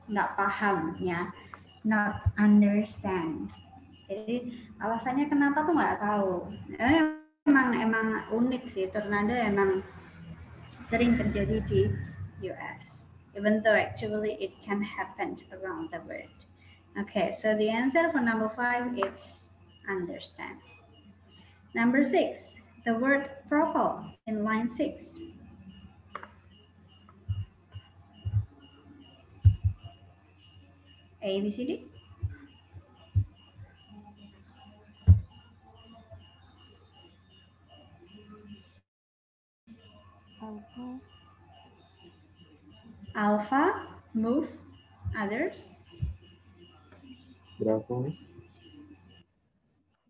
Nggak paham ya, not understand. Jadi alasannya kenapa tuh nggak tahu. Emang unik sih, tornado emang sering terjadi di US. Even though actually it can happen around the world. Okay, so the answer for number 5 is understand. Number 6, the word propel in line 6. A, B, C, D. Alpha, move, others.
Bravo, Miss.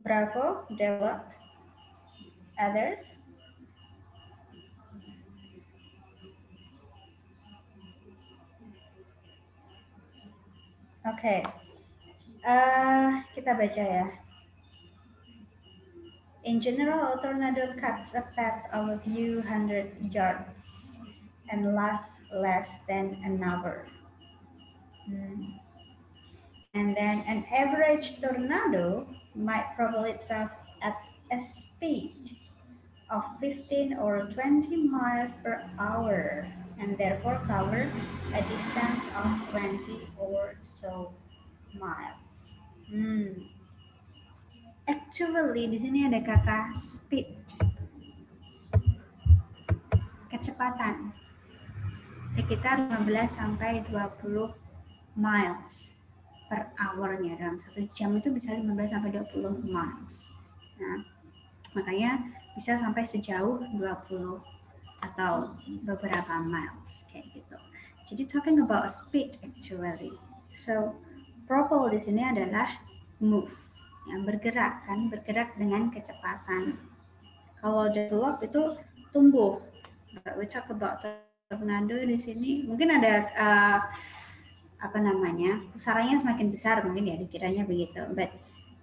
Bravo, develop, others. Okay, kita baca ya. In general, a tornado cuts a path of a few hundred yards and lasts less than an hour. And then an average tornado might propel itself at a speed of 15 or 20 miles per hour and therefore cover a distance of 20 or so miles. Actually di sini ada kata speed, kecepatan, sekitar 15 sampai 20 miles per hour-nya. Dalam 1 jam itu bisa 15 sampai 20 miles. Nah, makanya bisa sampai sejauh 20 atau beberapa miles kayak gitu. Jadi talking about speed actually. So propel di sini adalah move, yang bergerak kan, bergerak dengan kecepatan. Kalau develop itu tumbuh. But we talk about tornado di sini. Mungkin ada pusarannya semakin besar mungkin ya, dikiranya begitu. But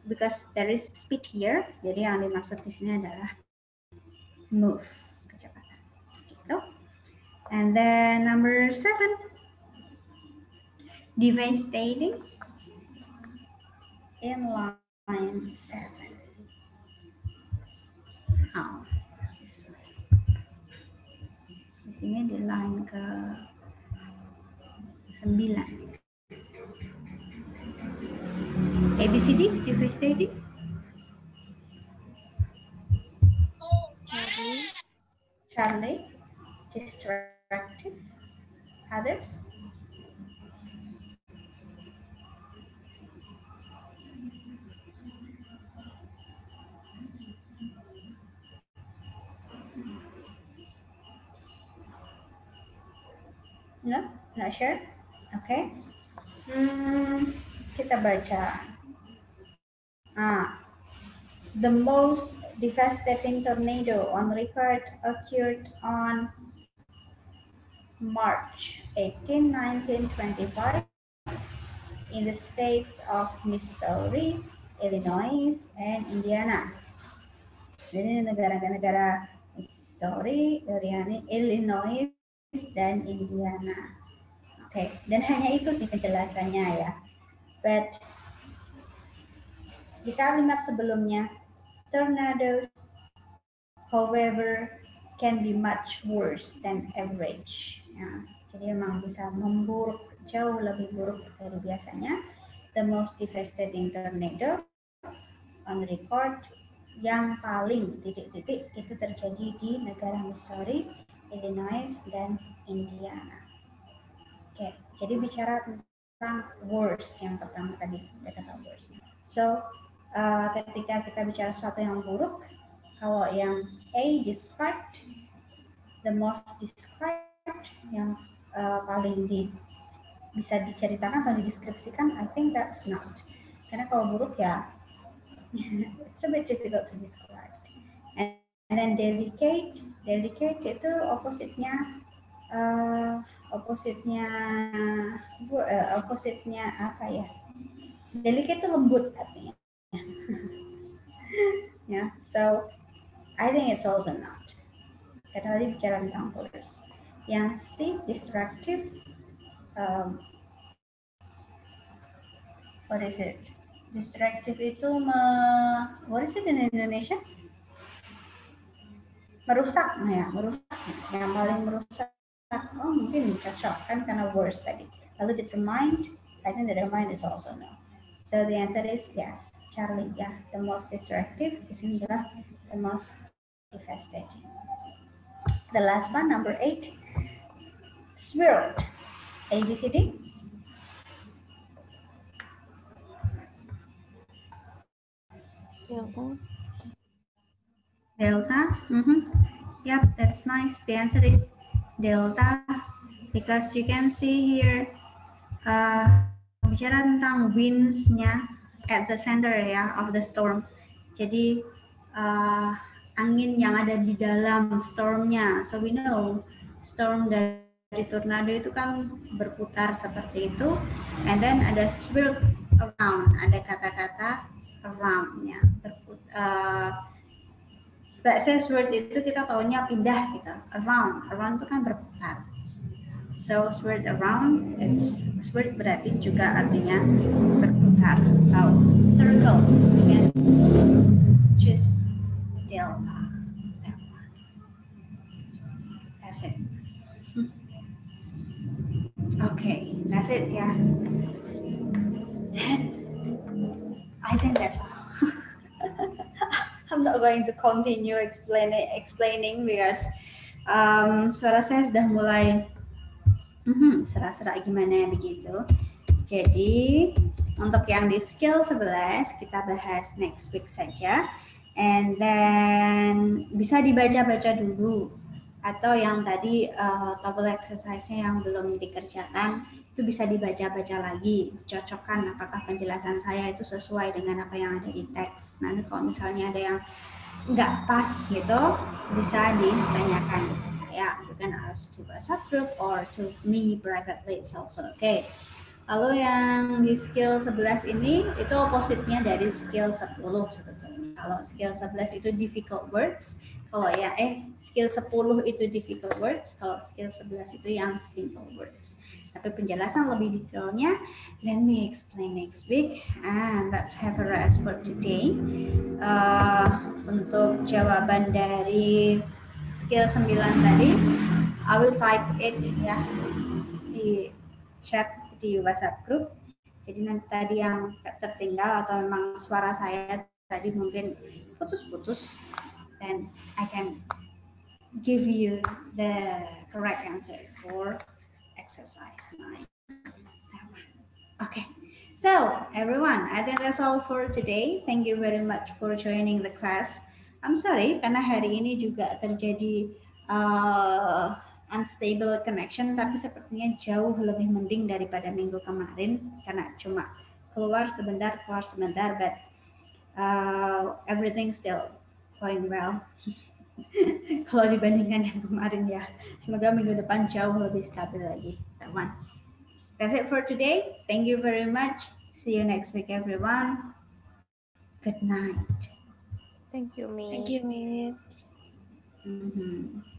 because there is speed here, jadi yang dimaksud di sini adalah move, kecepatan. Gitu. And then number 7, devastating in line 7. how. Di sini di line ke 9. ABCD, devastating. Charlie, destructive. Others? No, not sure. Okay. Kita baca. The most devastating tornado on record occurred on March 18, 1925 in the states of Missouri, Illinois, and Indiana. Jadi negara-negara Missouri, Illinois, dan Indiana. Oke, dan hanya itu sih penjelasannya ya. But di kalimat sebelumnya, tornadoes, however, can be much worse than average. Ya, jadi memang bisa memburuk, jauh lebih buruk dari biasanya. The most devastating tornado on record yang paling titik-titik itu terjadi di negara Missouri, Illinois, dan Indiana. Oke, jadi bicara tentang worst yang pertama tadi, kata worst. So, ketika kita bicara sesuatu yang buruk, kalau yang A described, the most described, yang paling bisa diceritakan atau dideskripsikan, I think that's not. Karena kalau buruk ya, it's a bit difficult to describe. And then delicate itu opposite-nya apa ya? Delicate itu lembut artinya. Yeah, so I think it's also not. Karena tadi bicara tentang words. Yang C, destructive. What is it? Destructive itu what is it in Indonesia? Merusak, nah ya, merusak. Yang paling merusak. Oh, mungkin cocok kan karena words tadi. Lalu determined, I think determined is also no. So the answer is yes, Charlie. Yeah, the most destructive is adalah the most devastating. The last one, number 8, swirled. A, B, C, D. Delta. Yep, that's nice. The answer is delta because you can see here bicara tentang winds-nya at the center ya of the storm. Jadi angin yang ada di dalam stormnya. So we know storm dari tornado itu kan berputar seperti itu. And then ada swirl around. Ada kata-kata around-nya. Bahasa swirl itu kita taunya pindah gitu. Around itu kan berputar. So swirl around, it's swirl berarti juga artinya berputar. Atau circle, again, just delta. That's it. Okay, that's it ya. And I think that's all. I'm not going to continue explaining because suara saya sudah mulai serak-serak gimana begitu. Jadi untuk yang di skill 11 kita bahas next week saja. And then bisa dibaca-baca dulu. Atau yang tadi table exercise-nya yang belum dikerjakan itu bisa dibaca-baca lagi, dicocokkan apakah penjelasan saya itu sesuai dengan apa yang ada di teks. Nanti kalau misalnya ada yang nggak pas gitu, bisa ditanyakan ke saya. You can ask to a subgroup or to me privately, it's also okay. Lalu yang di skill 11 ini, itu opposite-nya dari skill 10 sebetulnya. Kalau skill 11 itu difficult words, Oh ya, skill 10 itu difficult words, kalau skill 11 itu yang simple words. Tapi penjelasan lebih detailnya, let me explain next week. And let's have a rest for today. Untuk jawaban dari skill 9 tadi, I will type it ya di chat di WhatsApp group. Jadi nanti tadi yang tertinggal atau memang suara saya tadi mungkin putus-putus, then I can give you the correct answer for exercise 9. Okay, so everyone, I think that's all for today. Thank you very much for joining the class. I'm sorry karena hari ini juga terjadi unstable connection, tapi sepertinya jauh lebih mending daripada minggu kemarin karena cuma keluar sebentar, but everything still going well. Kalau dibandingkan yang kemarin ya, semoga minggu depan jauh lebih stabil lagi. That one. That's it for today. Thank you very much. See you next week, everyone. Good night.
Thank you, Miss.
Thank you, Miss.
Mm-hmm.